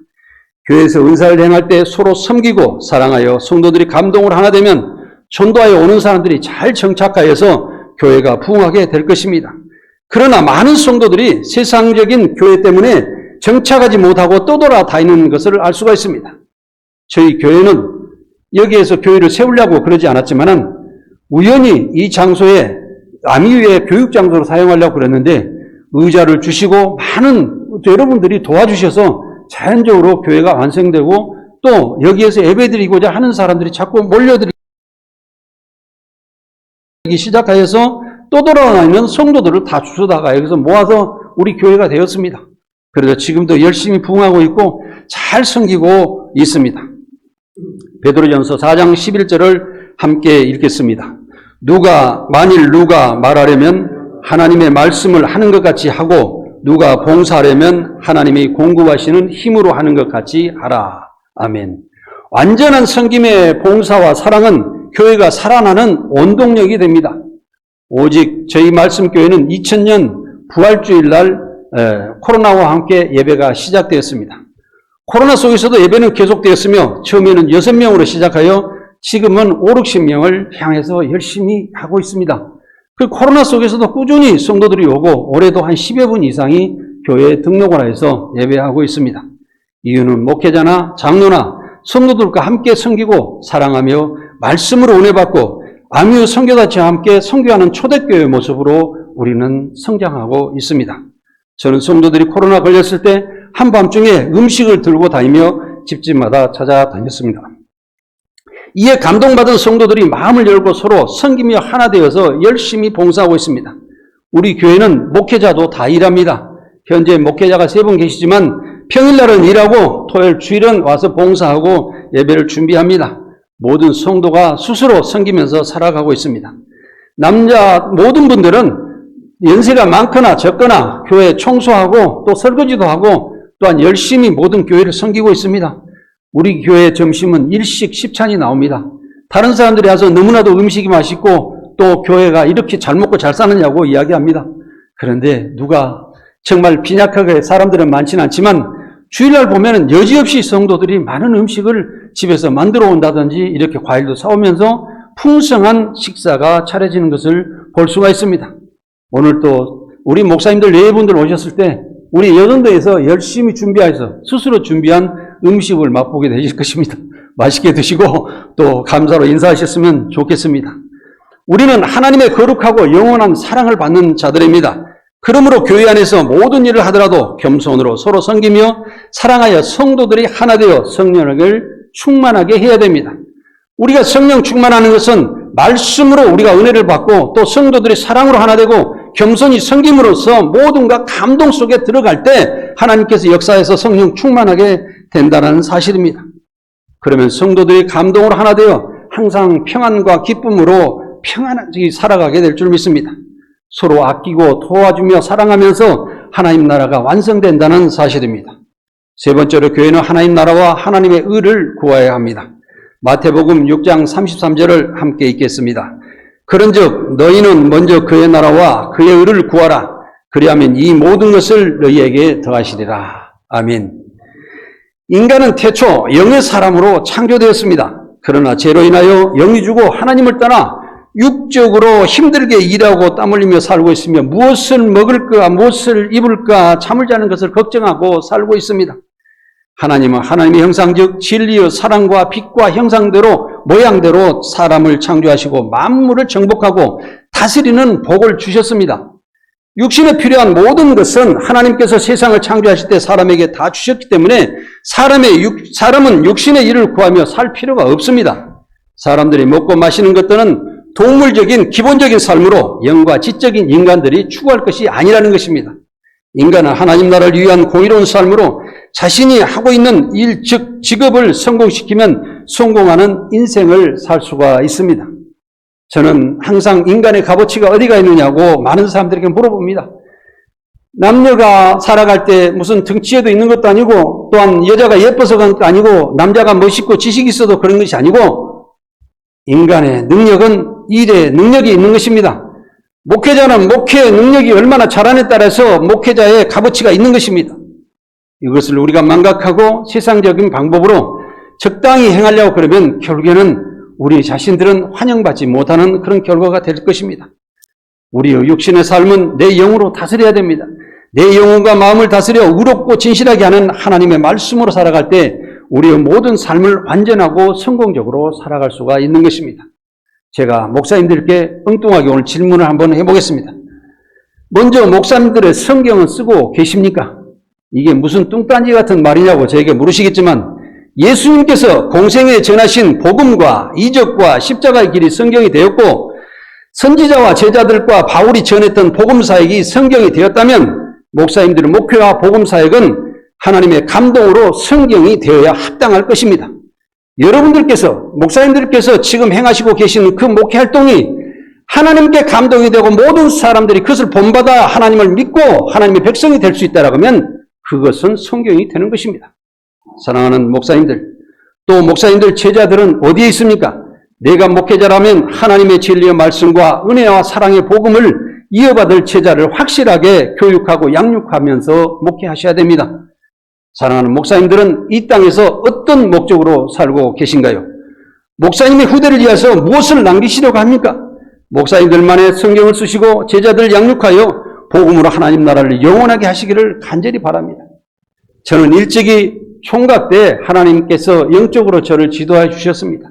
교회에서 은사를 행할 때 서로 섬기고 사랑하여 성도들이 감동을 하나 되면 전도하여 오는 사람들이 잘 정착하여서 교회가 부흥하게 될 것입니다. 그러나 많은 성도들이 세상적인 교회 때문에 정착하지 못하고 떠돌아다니는 것을 알 수가 있습니다. 저희 교회는 여기에서 교회를 세우려고 그러지 않았지만은 우연히 이 장소에 아미유의 교육 장소로 사용하려고 그랬는데 의자를 주시고 많은 여러분들이 도와주셔서 자연적으로 교회가 완성되고 또 여기에서 예배드리고자 하는 사람들이 자꾸 몰려들기 시작하여서 떠돌아다니는 성도들을 다 주워다가 여기서 모아서 우리 교회가 되었습니다. 그래서 지금도 열심히 부흥하고 있고 잘 섬기고 있습니다. 베드로전서 4장 11절을 함께 읽겠습니다. 만일 누가 말하려면 하나님의 말씀을 하는 것 같이 하고 누가 봉사하려면 하나님이 공급하시는 힘으로 하는 것 같이 하라. 아멘. 완전한 섬김의 봉사와 사랑은 교회가 살아나는 원동력이 됩니다. 오직 저희 말씀교회는 2000년 부활주일날 코로나와 함께 예배가 시작되었습니다. 코로나 속에서도 예배는 계속되었으며 처음에는 6명으로 시작하여 지금은 5, 60명을 향해서 열심히 하고 있습니다. 그 코로나 속에서도 꾸준히 성도들이 오고 올해도 한 10여 분 이상이 교회에 등록을 해서 예배하고 있습니다. 이유는 목회자나 장로나 성도들과 함께 섬기고 사랑하며 말씀으로 은혜받고 아미유 선교단체와 함께 선교하는 초대교회의 모습으로 우리는 성장하고 있습니다. 저는 성도들이 코로나 걸렸을 때 한밤중에 음식을 들고 다니며 집집마다 찾아다녔습니다. 이에 감동받은 성도들이 마음을 열고 서로 섬기며 하나 되어서 열심히 봉사하고 있습니다. 우리 교회는 목회자도 다 일합니다. 현재 목회자가 3분 계시지만 평일날은 일하고 토요일 주일은 와서 봉사하고 예배를 준비합니다. 모든 성도가 스스로 섬기면서 살아가고 있습니다. 모든 분들은 연세가 많거나 적거나 교회 청소하고 또 설거지도 하고 또한 열심히 모든 교회를 섬기고 있습니다. 우리 교회 점심은 일식 10찬이 나옵니다. 다른 사람들이 와서 너무나도 음식이 맛있고 또 교회가 이렇게 잘 먹고 잘 사느냐고 이야기합니다. 그런데 누가 정말 빈약하게 사람들은 많지는 않지만 주일날 보면은 여지없이 성도들이 많은 음식을 집에서 만들어 온다든지 이렇게 과일도 사오면서 풍성한 식사가 차려지는 것을 볼 수가 있습니다. 오늘 또 우리 목사님들 4분들 오셨을 때 우리 여전도에서 열심히 준비해서 스스로 준비한 음식을 맛보게 되실 것입니다. 맛있게 드시고 또 감사로 인사하셨으면 좋겠습니다. 우리는 하나님의 거룩하고 영원한 사랑을 받는 자들입니다. 그러므로 교회 안에서 모든 일을 하더라도 겸손으로 서로 섬기며 사랑하여 성도들이 하나 되어 성령을 충만하게 해야 됩니다. 우리가 성령 충만하는 것은 말씀으로 우리가 은혜를 받고 또 성도들이 사랑으로 하나 되고 겸손히 섬김으로써 모든가 감동 속에 들어갈 때 하나님께서 역사에서 성령 충만하게 된다는 사실입니다. 그러면 성도들이 감동으로 하나 되어 항상 평안과 기쁨으로 평안하게 살아가게 될 줄 믿습니다. 서로 아끼고 도와주며 사랑하면서 하나님 나라가 완성된다는 사실입니다. 세 번째로 교회는 하나님 나라와 하나님의 의를 구해야 합니다. 마태복음 6장 33절을 함께 읽겠습니다. 그런즉 너희는 먼저 그의 나라와 그의 의를 구하라. 그리하면 이 모든 것을 너희에게 더하시리라. 아멘. 인간은 태초 영의 사람으로 창조되었습니다. 그러나 죄로 인하여 영이 죽어 하나님을 떠나 육적으로 힘들게 일하고 땀 흘리며 살고 있으며 무엇을 먹을까 무엇을 입을까 잠을 자는 것을 걱정하고 살고 있습니다. 하나님은 하나님의 형상즉 진리의 사랑과 빛과 형상대로 모양대로 사람을 창조하시고 만물을 정복하고 다스리는 복을 주셨습니다. 육신에 필요한 모든 것은 하나님께서 세상을 창조하실 때 사람에게 다 주셨기 때문에 사람은 육신의 일을 구하며 살 필요가 없습니다. 사람들이 먹고 마시는 것들은 동물적인 기본적인 삶으로 영과 지적인 인간들이 추구할 것이 아니라는 것입니다. 인간은 하나님 나라를 위한 공의로운 삶으로 자신이 하고 있는 일, 즉 직업을 성공시키면 성공하는 인생을 살 수가 있습니다. 저는 항상 인간의 값어치가 어디가 있느냐고 많은 사람들에게 물어봅니다. 남녀가 살아갈 때 무슨 등치에도 있는 것도 아니고 또한 여자가 예뻐서 그런 것도 아니고 남자가 멋있고 지식이 있어도 그런 것이 아니고 인간의 능력은 일의 능력이 있는 것입니다. 목회자는 목회 능력이 얼마나 잘하느냐에 따라서 목회자의 값어치가 있는 것입니다. 이것을 우리가 망각하고 세상적인 방법으로 적당히 행하려고 그러면 결국에는 우리 자신들은 환영받지 못하는 그런 결과가 될 것입니다. 우리의 육신의 삶은 내 영으로 다스려야 됩니다. 내 영혼과 마음을 다스려 의롭고 진실하게 하는 하나님의 말씀으로 살아갈 때 우리의 모든 삶을 완전하고 성공적으로 살아갈 수가 있는 것입니다. 제가 목사님들께 엉뚱하게 오늘 질문을 한번 해보겠습니다. 먼저 목사님들의 성경은 쓰고 계십니까? 이게 무슨 뚱딴지 같은 말이냐고 저에게 물으시겠지만 예수님께서 공생에 전하신 복음과 이적과 십자가의 길이 성경이 되었고 선지자와 제자들과 바울이 전했던 복음사역이 성경이 되었다면 목사님들의 목회와 복음사역은 하나님의 감동으로 성경이 되어야 합당할 것입니다. 여러분들께서 목사님들께서 지금 행하시고 계시는 그 목회활동이 하나님께 감동이 되고 모든 사람들이 그것을 본받아 하나님을 믿고 하나님의 백성이 될 수 있다라고 하면 그것은 성경이 되는 것입니다. 사랑하는 목사님들, 또 목사님들 제자들은 어디에 있습니까? 내가 목회자라면 하나님의 진리의 말씀과 은혜와 사랑의 복음을 이어받을 제자를 확실하게 교육하고 양육하면서 목회하셔야 됩니다. 사랑하는 목사님들은 이 땅에서 어떤 목적으로 살고 계신가요? 목사님의 후대를 위해서 무엇을 남기시려고 합니까? 목사님들만의 성경을 쓰시고 제자들 양육하여 복음으로 하나님 나라를 영원하게 하시기를 간절히 바랍니다. 저는 일찍이 총각 때 하나님께서 영적으로 저를 지도해 주셨습니다.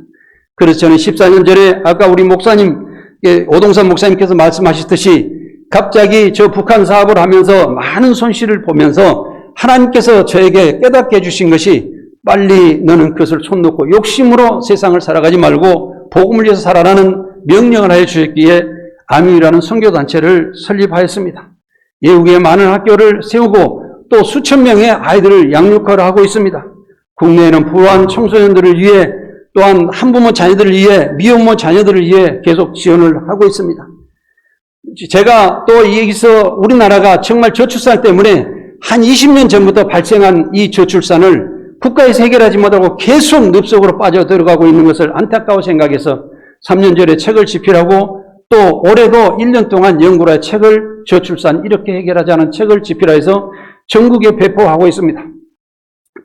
그래서 저는 14년 전에 아까 우리 목사님, 오동산 목사님께서 말씀하셨듯이 갑자기 저 북한 사업을 하면서 많은 손실을 보면서 하나님께서 저에게 깨닫게 해주신 것이 빨리 너는 그것을 손 놓고 욕심으로 세상을 살아가지 말고 복음을 위해서 살아라는 명령을 하여 주셨기에 아미유라는 선교단체를 설립하였습니다. 외국에 많은 학교를 세우고 또 수천 명의 아이들을 양육하러 하고 있습니다. 국내에는 불우한 청소년들을 위해 또한 한부모 자녀들을 위해 미혼모 자녀들을 위해 계속 지원을 하고 있습니다. 제가 또 여기서 우리나라가 정말 저출산 때문에 한 20년 전부터 발생한 이 저출산을 국가에서 해결하지 못하고 계속 늪속으로 빠져들어가고 있는 것을 안타까워 생각해서 3년 전에 책을 집필하고 또 올해도 1년 동안 연구를 책을 저출산 이렇게 해결하자는 책을 집필해서 전국에 배포하고 있습니다.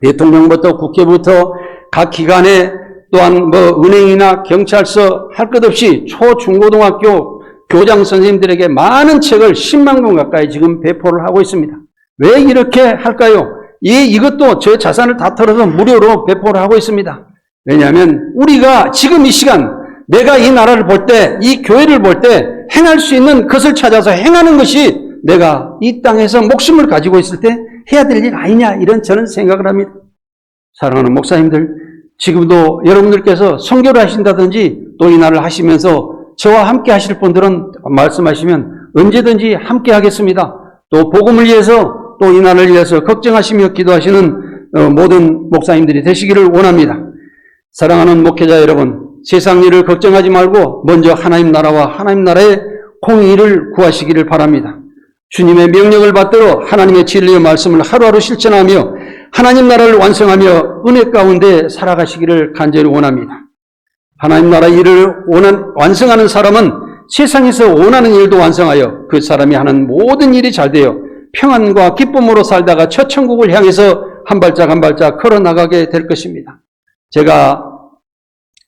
대통령부터 국회부터 각 기관에 또한 은행이나 경찰서 할 것 없이 초, 중고등학교 교장 선생님들에게 많은 책을 10만 권 가까이 지금 배포를 하고 있습니다. 왜 이렇게 할까요? 이것도 제 자산을 다 털어서 무료로 배포를 하고 있습니다. 왜냐하면 우리가 지금 이 시간 내가 이 나라를 볼 때, 이 교회를 볼 때 행할 수 있는 것을 찾아서 행하는 것이 내가 이 땅에서 목숨을 가지고 있을 때 해야 될 일 아니냐 이런 저는 생각을 합니다. 사랑하는 목사님들, 지금도 여러분들께서 선교를 하신다든지 또 이 날을 하시면서 저와 함께 하실 분들은 말씀하시면 언제든지 함께 하겠습니다. 또 복음을 위해서 또 이 날을 위해서 걱정하시며 기도하시는 모든 목사님들이 되시기를 원합니다. 사랑하는 목회자 여러분, 세상 일을 걱정하지 말고 먼저 하나님 나라와 하나님 나라의 공의를 구하시기를 바랍니다. 주님의 명령을 받들어 하나님의 진리의 말씀을 하루하루 실천하며 하나님 나라를 완성하며 은혜 가운데 살아가시기를 간절히 원합니다. 하나님 나라 일을 완성하는 사람은 세상에서 원하는 일도 완성하여 그 사람이 하는 모든 일이 잘 되어 평안과 기쁨으로 살다가 첫 천국을 향해서 한 발짝 한 발짝 걸어나가게 될 것입니다. 제가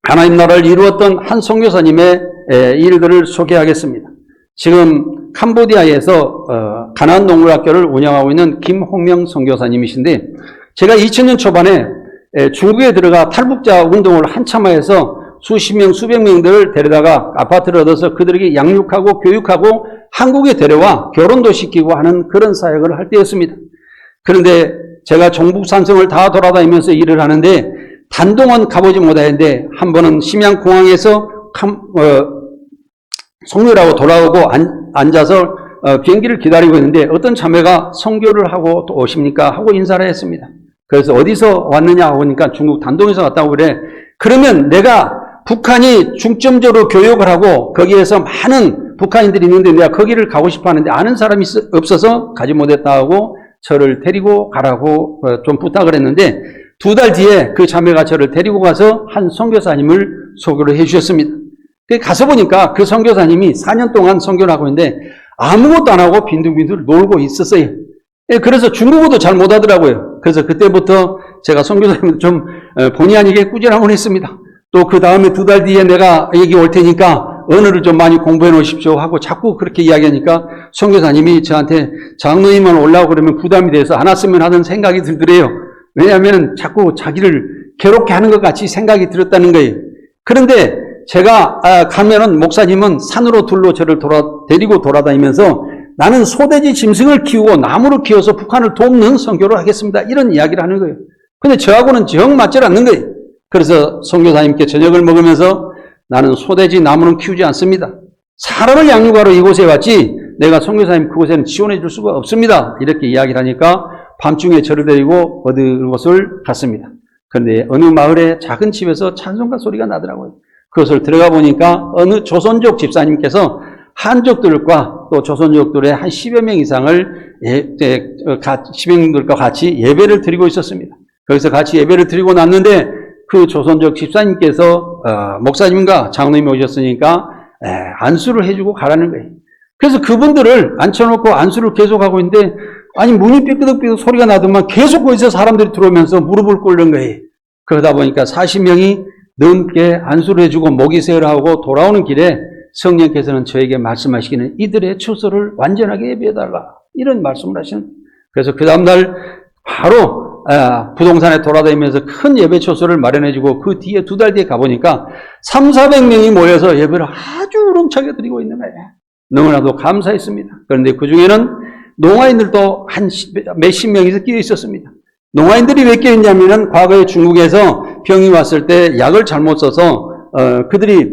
하나님 나라를 이루었던 한 선교사님의 일들을 소개하겠습니다. 지금 캄보디아에서 가나안 농물학교를 운영하고 있는 김홍명 선교사님이신데 제가 2000년 초반에 중국에 들어가 탈북자 운동을 한참 해서 수십 명, 수백 명들을 데려다가 아파트를 얻어서 그들에게 양육하고 교육하고 한국에 데려와 결혼도 시키고 하는 그런 사역을 할 때였습니다. 그런데 제가 종북산성을 다 돌아다니면서 일을 하는데 단동은 가보지 못했는데 한 번은 심양공항에서 성묘라고 돌아오고 앉아서 비행기를 기다리고 있는데 어떤 자매가 선교를 하고 또 오십니까? 하고 인사를 했습니다. 그래서 어디서 왔느냐 하니까 중국 단동에서 왔다고 그래. 그러면 내가 북한이 중점적으로 교육을 하고 거기에서 많은 북한인들이 있는데 내가 거기를 가고 싶어 하는데 아는 사람이 없어서 가지 못했다 하고 저를 데리고 가라고 좀 부탁을 했는데 2달 뒤에 그 자매가 저를 데리고 가서 한 선교사님을 소개를 해 주셨습니다. 가서 보니까 그 선교사님이 4년 동안 선교를 하고 있는데 아무것도 안 하고 빈둥빈둥 놀고 있었어요. 그래서 중국어도 잘 못하더라고요. 그래서 그때부터 제가 선교사님을 좀 본의 아니게 꾸지람을 했습니다. 또 그 다음에 2달 뒤에 내가 여기 올 테니까 언어를 좀 많이 공부해 놓으십시오 하고 자꾸 그렇게 이야기하니까 선교사님이 저한테 장로님만 올라오고 그러면 부담이 돼서 안 왔으면 하는 생각이 들더래요. 왜냐하면 자꾸 자기를 괴롭게 하는 것 같이 생각이 들었다는 거예요. 그런데 제가 가면은 목사님은 산으로 둘로 저를 데리고 돌아다니면서 나는 소돼지 짐승을 키우고 나무를 키워서 북한을 돕는 선교를 하겠습니다. 이런 이야기를 하는 거예요. 근데 저하고는 정 맞지 않는 거예요. 그래서 선교사님께 저녁을 먹으면서 나는 소돼지 나무는 키우지 않습니다. 사람을 양육하러 이곳에 왔지 내가 선교사님 그곳에는 지원해 줄 수가 없습니다. 이렇게 이야기를 하니까 밤중에 저를 데리고 어느 곳을 갔습니다. 그런데 어느 마을의 작은 집에서 찬송가 소리가 나더라고요. 그것을 들어가 보니까 어느 조선족 집사님께서 한족들과 또 조선족들의 한 10여 명 이상을 10여 명들과 같이 예배를 드리고 있었습니다. 거기서 같이 예배를 드리고 났는데 그 조선족 집사님께서 목사님과 장로님이 오셨으니까 안수를 해주고 가라는 거예요. 그래서 그분들을 앉혀놓고 안수를 계속하고 있는데 아니 문이 삐끄덕삐끄덕 소리가 나더만 계속 거기서 사람들이 들어오면서 무릎을 꿇는 거예요. 그러다 보니까 40명이 넘게 안수를 해주고 목이 세어하고 돌아오는 길에 성령께서는 저에게 말씀하시기는 이들의 처소를 완전하게 예배해달라 이런 말씀을 하시는 거예요. 그래서 그 다음날 바로 부동산에 돌아다니면서 큰 예배 처소를 마련해주고 그 뒤에 2달 뒤에 가보니까 300~400명이 모여서 예배를 아주 우렁차게 드리고 있는 거예요. 너무나도 감사했습니다. 그런데 그 중에는 농아인들도 한 몇십 명이서 끼어 있었습니다. 농아인들이 왜 끼어 있냐면은 과거에 중국에서 병이 왔을 때 약을 잘못 써서 그들이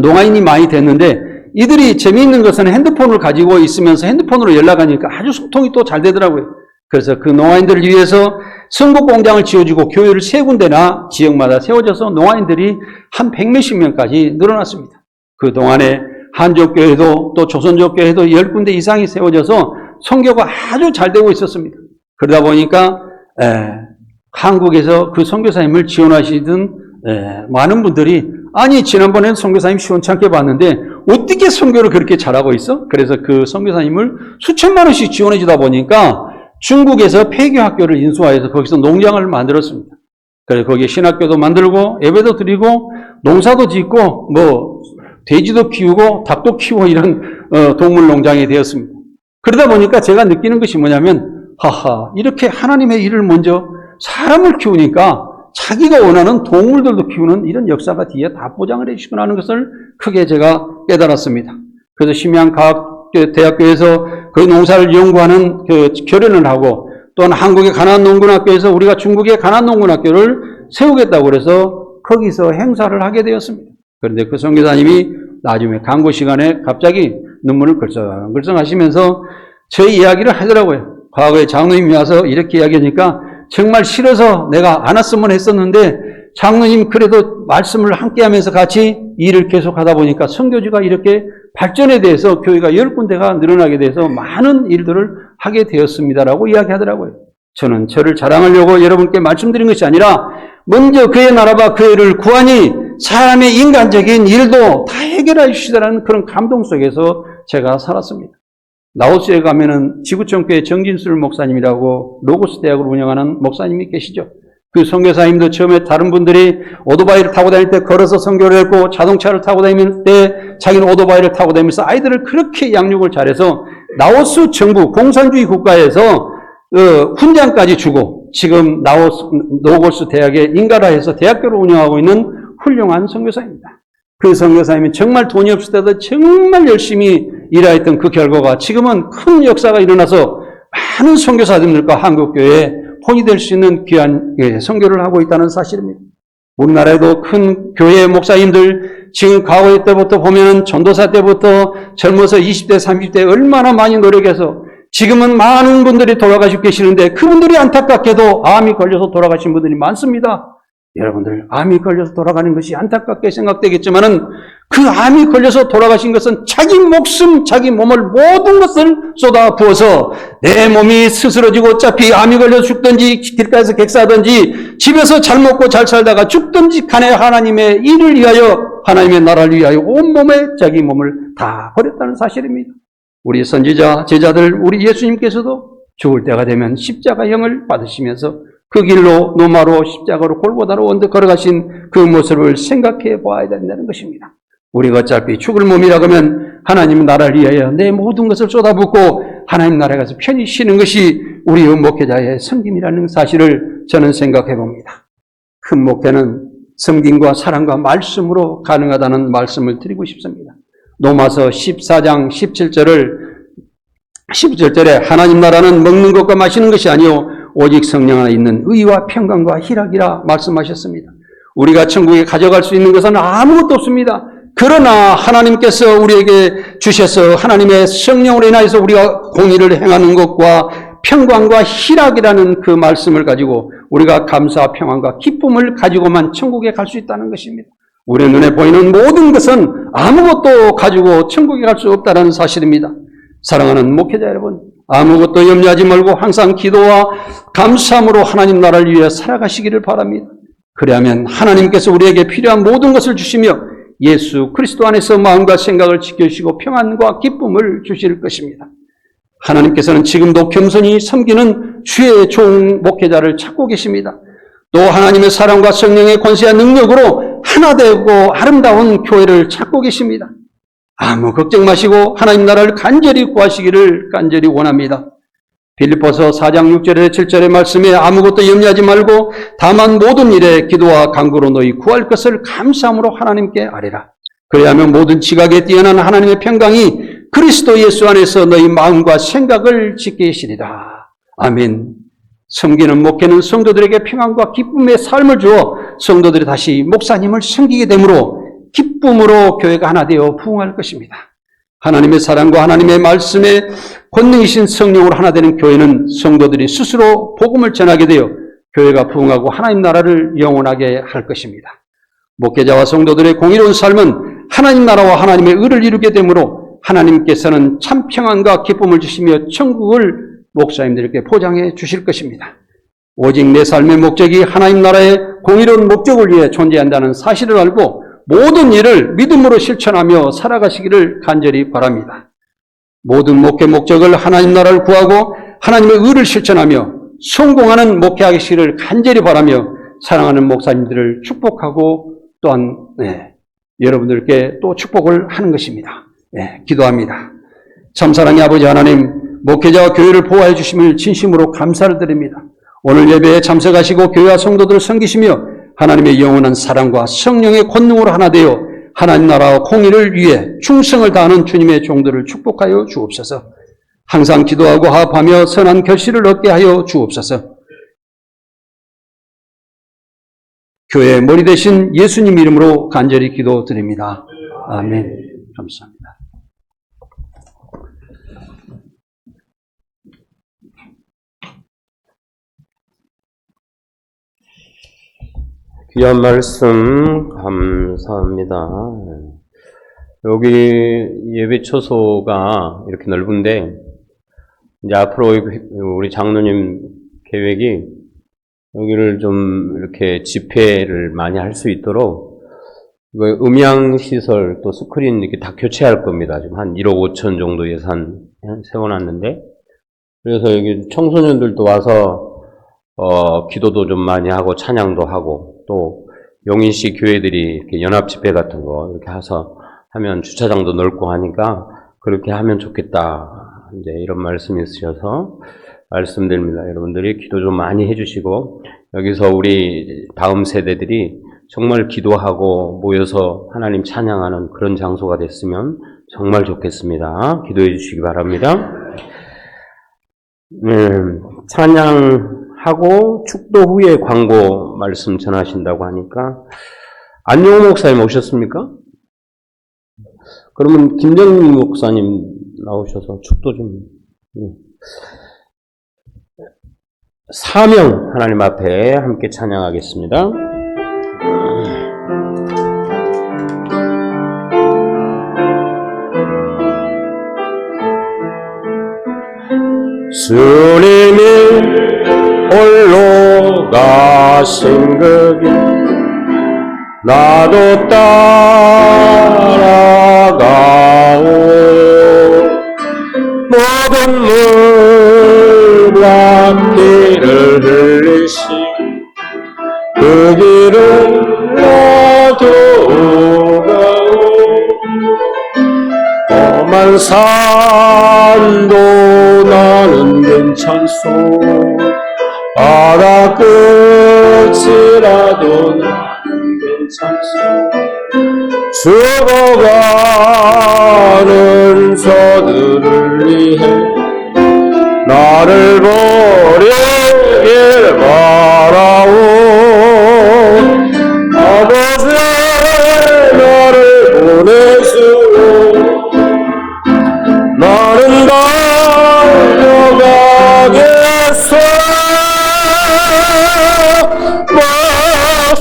농아인이 많이 됐는데 이들이 재미있는 것은 핸드폰을 가지고 있으면서 핸드폰으로 연락하니까 아주 소통이 또 잘 되더라고요. 그래서 그 농아인들을 위해서 선국 공장을 지어주고 교회를 3군데나 지역마다 세워져서 농아인들이 한 100몇십 명까지 늘어났습니다. 그 동안에 한족교회도 또 조선족교회도 10군데 이상이 세워져서 선교가 아주 잘 되고 있었습니다. 그러다 보니까 한국에서 그 선교사님을 지원하시던 많은 분들이 아니 지난번에는 선교사님 시원찮게 봤는데 어떻게 선교를 그렇게 잘하고 있어? 그래서 그 선교사님을 수천만 원씩 지원해 주다 보니까 중국에서 폐교학교를 인수하여서 거기서 농장을 만들었습니다. 그래서 거기에 신학교도 만들고 예배도 드리고 농사도 짓고 뭐 돼지도 키우고 닭도 키우고 이런 동물 농장이 되었습니다. 그러다 보니까 제가 느끼는 것이 뭐냐면 하하 이렇게 하나님의 일을 먼저 사람을 키우니까 자기가 원하는 동물들도 키우는 이런 역사가 뒤에 다 보장을 해주시구나 하는 것을 크게 제가 깨달았습니다. 그래서 심양과학대학교에서 그 농사를 연구하는 그 교련을 하고 또한 한국의 가난농군학교에서 우리가 중국의 가난농군학교를 세우겠다고 그래서 거기서 행사를 하게 되었습니다. 그런데 그 선교사님이 나중에 강구 시간에 갑자기 눈물을 글썽글썽 하시면서 제 이야기를 하더라고요. 과거에 장로님이 와서 이렇게 이야기하니까 정말 싫어서 내가 안 왔으면 했었는데 장로님 그래도 말씀을 함께 하면서 같이 일을 계속하다 보니까 선교지가 이렇게 발전에 대해서 교회가 10군데가 늘어나게 돼서 많은 일들을 하게 되었습니다라고 이야기하더라고요. 저는 저를 자랑하려고 여러분께 말씀드린 것이 아니라 먼저 그의 나라와 그의를 구하니 사람의 인간적인 일도 다 해결해 주시다라는 그런 감동 속에서 제가 살았습니다. 라오스에 가면은 지구촌교회 정진술 목사님이라고 로고스 대학을 운영하는 목사님이 계시죠. 그 선교사님도 처음에 다른 분들이 오토바이를 타고 다닐 때 걸어서 선교를 했고 자동차를 타고 다닐 때 자기는 오토바이를 타고 다니면서 아이들을 그렇게 양육을 잘해서 라오스 정부 공산주의 국가에서 훈장까지 주고 지금 로고스 대학에 인가라해서 대학교를 운영하고 있는 훌륭한 선교사입니다. 그 선교사님이 정말 돈이 없을 때도 정말 열심히 일하였던 그 결과가 지금은 큰 역사가 일어나서 많은 선교사님들과 한국교회에 혼이 될 수 있는 귀한 선교를 하고 있다는 사실입니다. 우리나라에도 큰 교회 목사님들 지금 과거 때부터 보면 전도사 때부터 젊어서 20대 30대 얼마나 많이 노력해서 지금은 많은 분들이 돌아가시고 계시는데 그분들이 안타깝게도 암이 걸려서 돌아가신 분들이 많습니다. 여러분들 암이 걸려서 돌아가는 것이 안타깝게 생각되겠지만은 그 암이 걸려서 돌아가신 것은 자기 목숨, 자기 몸을 모든 것을 쏟아 부어서 내 몸이 스스러지고 어차피 암이 걸려서 죽든지 길가에서 객사하든지 집에서 잘 먹고 잘 살다가 죽든지 간에 하나님의 일을 위하여 하나님의 나라를 위하여 온몸에 자기 몸을 다 버렸다는 사실입니다. 우리 선지자, 제자들, 우리 예수님께서도 죽을 때가 되면 십자가형을 받으시면서 그 길로 노마로 십자가로 골고다로 언덕 걸어가신 그 모습을 생각해 보아야 된다는 것입니다. 우리가 어차피 죽을 몸이라 그러면 하나님 나라를 위하여 내 모든 것을 쏟아붓고 하나님 나라에 가서 편히 쉬는 것이 우리의 목회자의 섬김이라는 사실을 저는 생각해 봅니다. 큰 목회는 섬김과 사랑과 말씀으로 가능하다는 말씀을 드리고 싶습니다. 로마서 14장 17절에 하나님 나라는 먹는 것과 마시는 것이 아니요 오직 성령 안에 있는 의와 평강과 희락이라 말씀하셨습니다. 우리가 천국에 가져갈 수 있는 것은 아무것도 없습니다. 그러나 하나님께서 우리에게 주셔서 하나님의 성령으로 인하여서 우리가 공의를 행하는 것과 평강과 희락이라는 그 말씀을 가지고 우리가 감사와 평안과 기쁨을 가지고만 천국에 갈 수 있다는 것입니다. 우리 눈에 보이는 모든 것은 아무것도 가지고 천국에 갈 수 없다는 사실입니다. 사랑하는 목회자 여러분, 아무것도 염려하지 말고 항상 기도와 감사함으로 하나님 나라를 위해 살아가시기를 바랍니다. 그래야만 하나님께서 우리에게 필요한 모든 것을 주시며 예수 그리스도 안에서 마음과 생각을 지켜주시고 평안과 기쁨을 주실 것입니다. 하나님께서는 지금도 겸손히 섬기는 주의 종 목회자를 찾고 계십니다. 또 하나님의 사랑과 성령의 권세와 능력으로 하나 되고 아름다운 교회를 찾고 계십니다. 아무 걱정 마시고 하나님 나라를 간절히 구하시기를 간절히 원합니다. 빌립보서 4장 6절에 7절의 말씀에 아무것도 염려하지 말고 다만 모든 일에 기도와 간구로 너희 구할 것을 감사함으로 하나님께 아뢰라. 그래야면 모든 지각에 뛰어난 하나님의 평강이 그리스도 예수 안에서 너희 마음과 생각을 지키시리라. 아멘. 섬기는 목회는 성도들에게 평안과 기쁨의 삶을 주어 성도들이 다시 목사님을 섬기게 되므로 기쁨으로 교회가 하나 되어 부흥할 것입니다. 하나님의 사랑과 하나님의 말씀에 권능이신 성령으로 하나 되는 교회는 성도들이 스스로 복음을 전하게 되어 교회가 부흥하고 하나님 나라를 영원하게 할 것입니다. 목회자와 성도들의 공의로운 삶은 하나님 나라와 하나님의 의를 이루게 되므로 하나님께서는 참 평안과 기쁨을 주시며 천국을 목사님들에게 포장해 주실 것입니다. 오직 내 삶의 목적이 하나님 나라의 공의로운 목적을 위해 존재한다는 사실을 알고 모든 일을 믿음으로 실천하며 살아가시기를 간절히 바랍니다. 모든 목회 목적을 하나님 나라를 구하고 하나님의 의를 실천하며 성공하는 목회하시기를 간절히 바라며 사랑하는 목사님들을 축복하고 또한 여러분들께 또 축복을 하는 것입니다. 기도합니다. 참사랑의 아버지 하나님, 목회자와 교회를 보호해 주심을 진심으로 감사를 드립니다. 오늘 예배에 참석하시고 교회와 성도들을 섬기시며 하나님의 영원한 사랑과 성령의 권능으로 하나 되어 하나님 나라와 공의를 위해 충성을 다하는 주님의 종들을 축복하여 주옵소서. 항상 기도하고 화합하며 선한 결실을 얻게 하여 주옵소서. 교회의 머리 되신 예수님 이름으로 간절히 기도드립니다. 아멘. 감사합니다. 귀한 말씀 감사합니다. 여기 예배 처소가 이렇게 넓은데 이제 앞으로 우리 장로님 계획이 여기를 좀 이렇게 집회를 많이 할 수 있도록 음향 시설 또 스크린 이렇게 다 교체할 겁니다. 지금 한 1억 5천 정도 예산 세워놨는데 그래서 여기 청소년들도 와서 기도도 좀 많이 하고 찬양도 하고 또 용인시 교회들이 이렇게 연합 집회 같은 거 이렇게 해서 하면 주차장도 넓고 하니까 그렇게 하면 좋겠다. 이제 이런 말씀이 있으셔서 말씀드립니다. 여러분들이 기도 좀 많이 해주시고 여기서 우리 다음 세대들이 정말 기도하고 모여서 하나님 찬양하는 그런 장소가 됐으면 정말 좋겠습니다. 기도해 주시기 바랍니다. 찬양하고 축도 후에 광고 말씀 전하신다고 하니까 안용호 목사님 오셨습니까? 그러면 김정민 목사님 나오셔서 축도 좀 사명 하나님 앞에 함께 찬양하겠습니다. 주님이 홀로 가신 그 길 나도 따라가오 모든 물과 피를 흘리시 그 길을 나도 가오 험한 산도 나는 괜찮소 바다 끝이라도 나는 괜찮소 죽어가는 저들을 위해 나를 버리길 바라오 아버지 나를 보내주오 나는 달려가겠어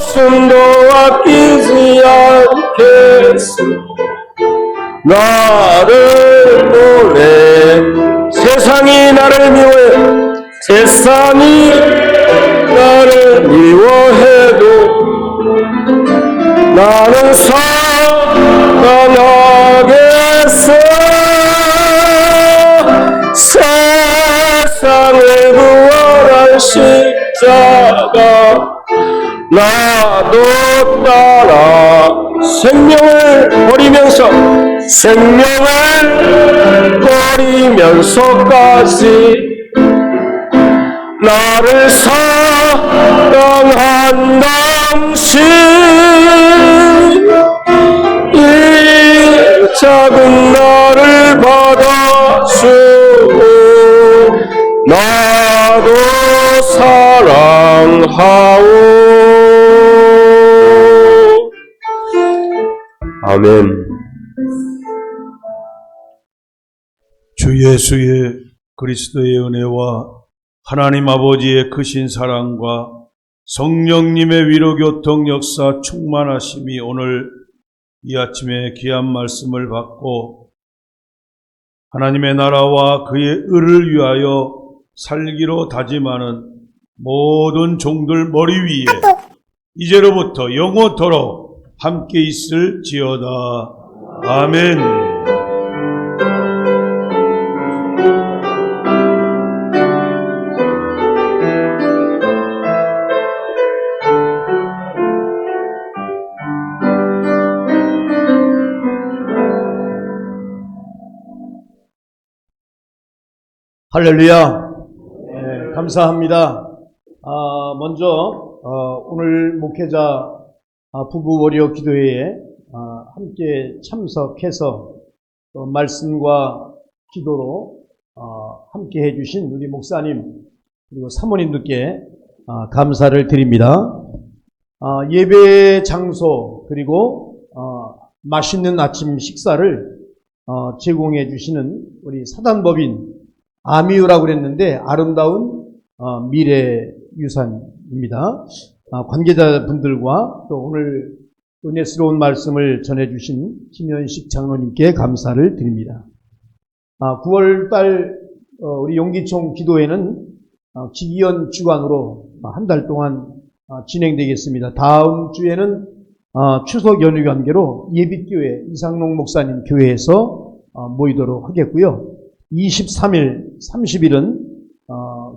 목숨도 아끼지 않겠어 나를 보내 세상이 나를 미워해 세상이 나를 미워해도 나는 사랑하겠어 세상을 구원할 십자가 나도 따라 생명을 버리면서까지 나를 사랑한 당신 이 작은 나를 받아주고 나도 사랑하오 아멘. 주 예수의 그리스도의 은혜와 하나님 아버지의 크신 사랑과 성령님의 위로교통 역사 충만하심이 오늘 이 아침에 귀한 말씀을 받고 하나님의 나라와 그의 의를 위하여 살기로 다짐하는 모든 종들 머리 위에 이제로부터 영원토록 함께 있을지어다. 아멘. 할렐루야. 네, 감사합니다. 먼저 오늘 목회자 부부 워리어 기도회에 함께 참석해서 말씀과 기도로 함께 해주신 우리 목사님 그리고 사모님들께 감사를 드립니다. 예배 장소 그리고 맛있는 아침 식사를 제공해 주시는 우리 사단법인 아미유라고 그랬는데 아름다운 미래 유산입니다. 관계자분들과 또 오늘 은혜스러운 말씀을 전해주신 김현식 장로님께 감사를 드립니다. 9월달 우리 용기총 기도회는 기기연 주관으로 한 달 동안 진행되겠습니다. 다음 주에는 추석 연휴 관계로 예빛교회 이상록 목사님 교회에서 모이도록 하겠고요. 23일, 30일은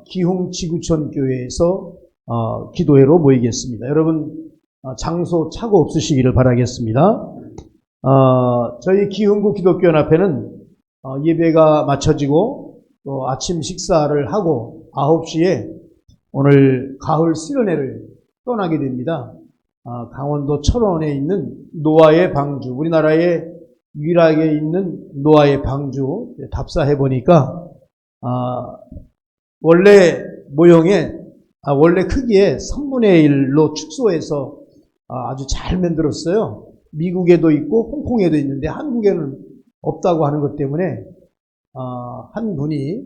기흥지구촌 교회에서 기도회로 모이겠습니다. 여러분 장소 착오 없으시기를 바라겠습니다. 저희 기흥구 기독교연합회는 예배가 마쳐지고 또 아침 식사를 하고 9시에 오늘 가을 수련회를 떠나게 됩니다. 강원도 철원에 있는 노아의 방주, 우리나라에 유일하게 있는 노아의 방주 답사해 보니까 원래 모형에 원래 크기에 3분의 1로 축소해서 아주 잘 만들었어요. 미국에도 있고 홍콩에도 있는데 한국에는 없다고 하는 것 때문에 한 분이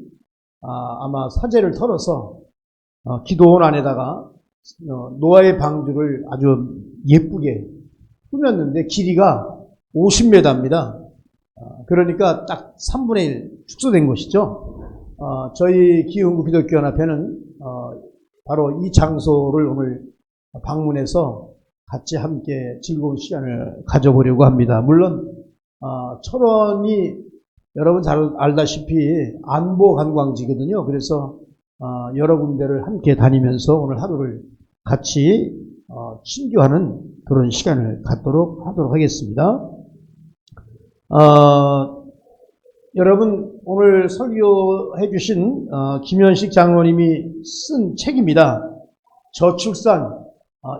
아마 사제를 털어서 기도원 안에다가 노아의 방주를 아주 예쁘게 꾸몄는데 길이가 50m입니다. 그러니까 딱 3분의 1 축소된 것이죠. 저희 기흥구 기독교연합회는 바로 이 장소를 오늘 방문해서 같이 함께 즐거운 시간을 가져보려고 합니다. 물론 철원이 여러분 잘 알다시피 안보 관광지거든요. 그래서 여러 군데를 함께 다니면서 오늘 하루를 같이 친교하는 그런 시간을 갖도록 하도록 하겠습니다. 여러분 오늘 설교해 주신 김현식 장로님이 쓴 책입니다. 저출산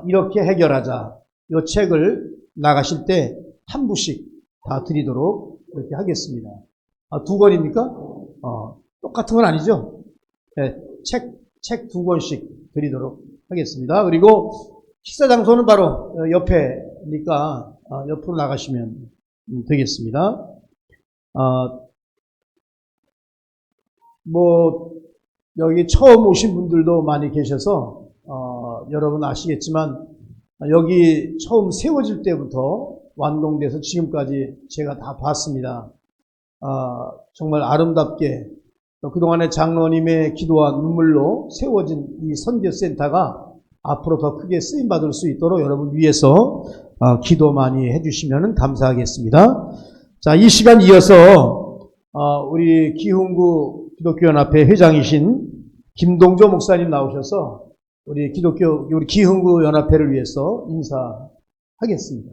이렇게 해결하자. 이 책을 나가실 때 한 부씩 다 드리도록 이렇게 하겠습니다. 두 권입니까? 똑같은 건 아니죠? 네, 책 두 권씩 드리도록 하겠습니다. 그리고 식사 장소는 바로 옆에니까 옆으로 나가시면 되겠습니다. 여기 처음 오신 분들도 많이 계셔서 여러분 아시겠지만 여기 처음 세워질 때부터 완공돼서 지금까지 제가 다 봤습니다. 정말 아름답게 그동안의 장로님의 기도와 눈물로 세워진 이 선교센터가 앞으로 더 크게 쓰임받을 수 있도록 여러분 위해서 기도 많이 해주시면 감사하겠습니다. 자, 이 시간 이어서 우리 기흥구 기독교연합회 회장이신 김동조 목사님 나오셔서 우리 기흥구 연합회를 위해서 인사하겠습니다.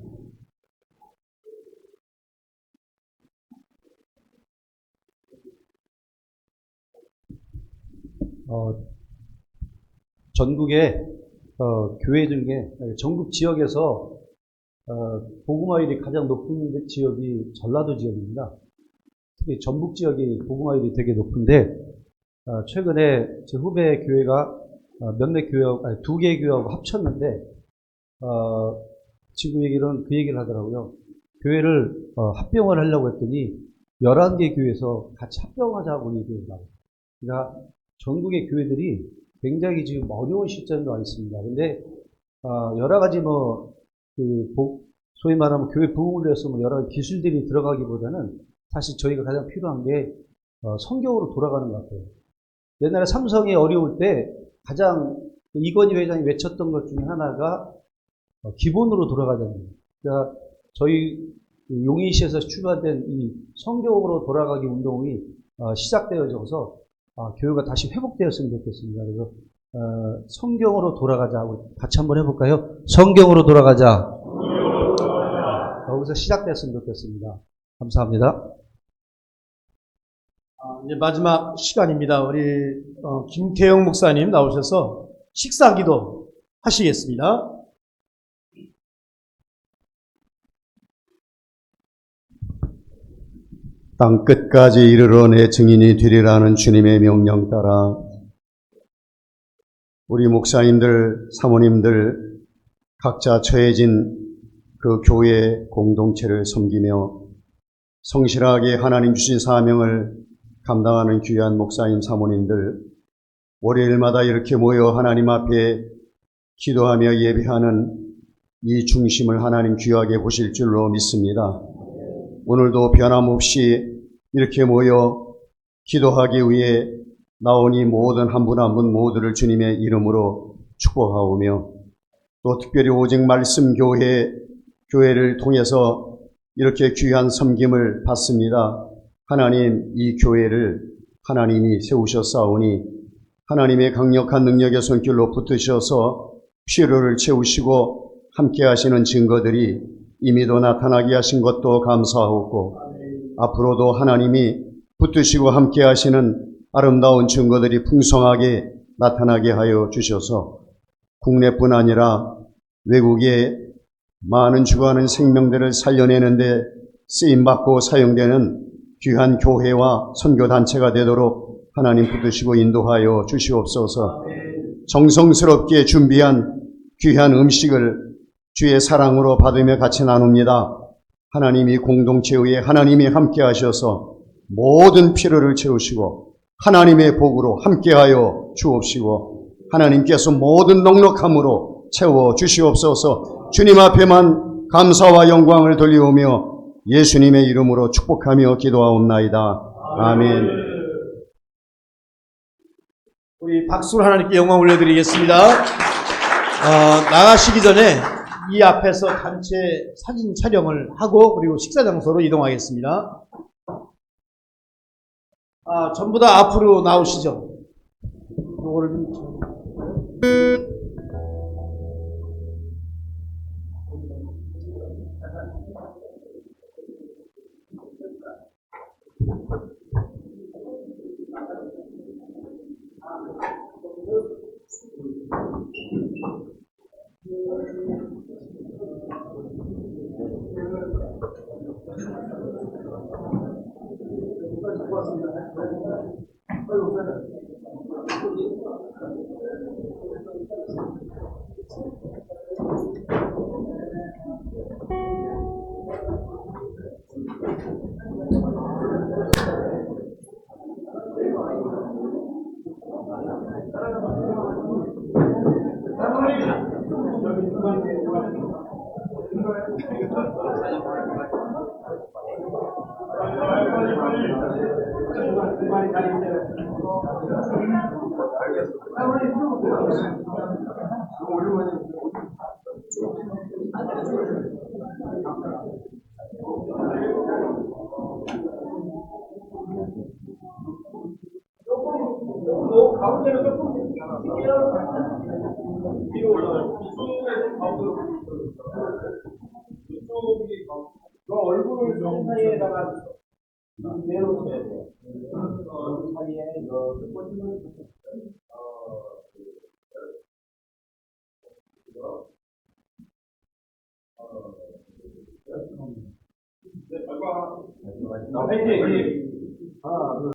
전국의 교회들 중에 전국 지역에서 복음화율이 가장 높은 지역이 전라도 지역입니다. 특히 전북 지역이 복음화율이 되게 높은데 최근에 제 후배 교회가 몇몇 교회하고 두 개의 교회하고 합쳤는데 지구 얘기는 그 얘기를 하더라고요. 교회를 합병을 하려고 했더니 11개 교회에서 같이 합병하자고 얘기를 하고, 그러니까 전국의 교회들이 굉장히 지금 어려운 시점에 와 있습니다. 근데 여러 가지 소위 말하면 교회 부흥을 위해서 여러 가지 기술들이 들어가기보다는 사실 저희가 가장 필요한 게 성경으로 돌아가는 것 같아요. 옛날에 삼성이 어려울 때 가장 이건희 회장이 외쳤던 것 중에 하나가 기본으로 돌아가자는 거예요. 그러니까 저희 용인시에서 출발된 이 성경으로 돌아가기 운동이 시작되어져서 교회가 다시 회복되었으면 좋겠습니다. 그래서 성경으로 돌아가자. 같이 한번 해볼까요? 성경으로 돌아가자. 여기서 시작됐으면 좋겠습니다. 감사합니다. 이제 마지막 시간입니다. 우리 김태영 목사님 나오셔서 식사 기도 하시겠습니다. 땅 끝까지 이르러 내 증인이 되리라는 주님의 명령 따라 우리 목사님들, 사모님들 각자 처해진 그 교회 공동체를 섬기며 성실하게 하나님 주신 사명을 감당하는 귀한 목사님, 사모님들 월요일마다 이렇게 모여 하나님 앞에 기도하며 예배하는 이 중심을 하나님 귀하게 보실 줄로 믿습니다. 오늘도 변함없이 이렇게 모여 기도하기 위해 나오니 모든 한 분 한 분 모두를 주님의 이름으로 축복하오며 또 특별히 오직 말씀 교회를 통해서 이렇게 귀한 섬김을 받습니다. 하나님, 이 교회를 하나님이 세우셨사오니 하나님의 강력한 능력의 손길로 붙드셔서 필요를 채우시고 함께 하시는 증거들이 이미도 나타나게 하신 것도 감사하고 앞으로도 하나님이 붙드시고 함께 하시는 아름다운 증거들이 풍성하게 나타나게 하여 주셔서 국내뿐 아니라 외국의 많은 죽어가는 생명들을 살려내는데 쓰임받고 사용되는 귀한 교회와 선교단체가 되도록 하나님 붙드시고 인도하여 주시옵소서. 정성스럽게 준비한 귀한 음식을 주의 사랑으로 받으며 같이 나눕니다. 하나님이 공동체에 하나님이 함께 하셔서 모든 필요를 채우시고 하나님의 복으로 함께하여 주옵시고 하나님께서 모든 넉넉함으로 채워 주시옵소서. 주님 앞에만 감사와 영광을 돌리오며 예수님의 이름으로 축복하며 기도하옵나이다. 아멘. 우리 박수로 하나님께 영광 올려드리겠습니다. 나가시기 전에 이 앞에서 단체 사진 촬영을 하고 그리고 식사 장소로 이동하겠습니다. 전부 다 앞으로 나오시죠. 요거를 좀 얼굴을 좀 사이에다가 내놓으셔야 돼요. 사이에 화이팅!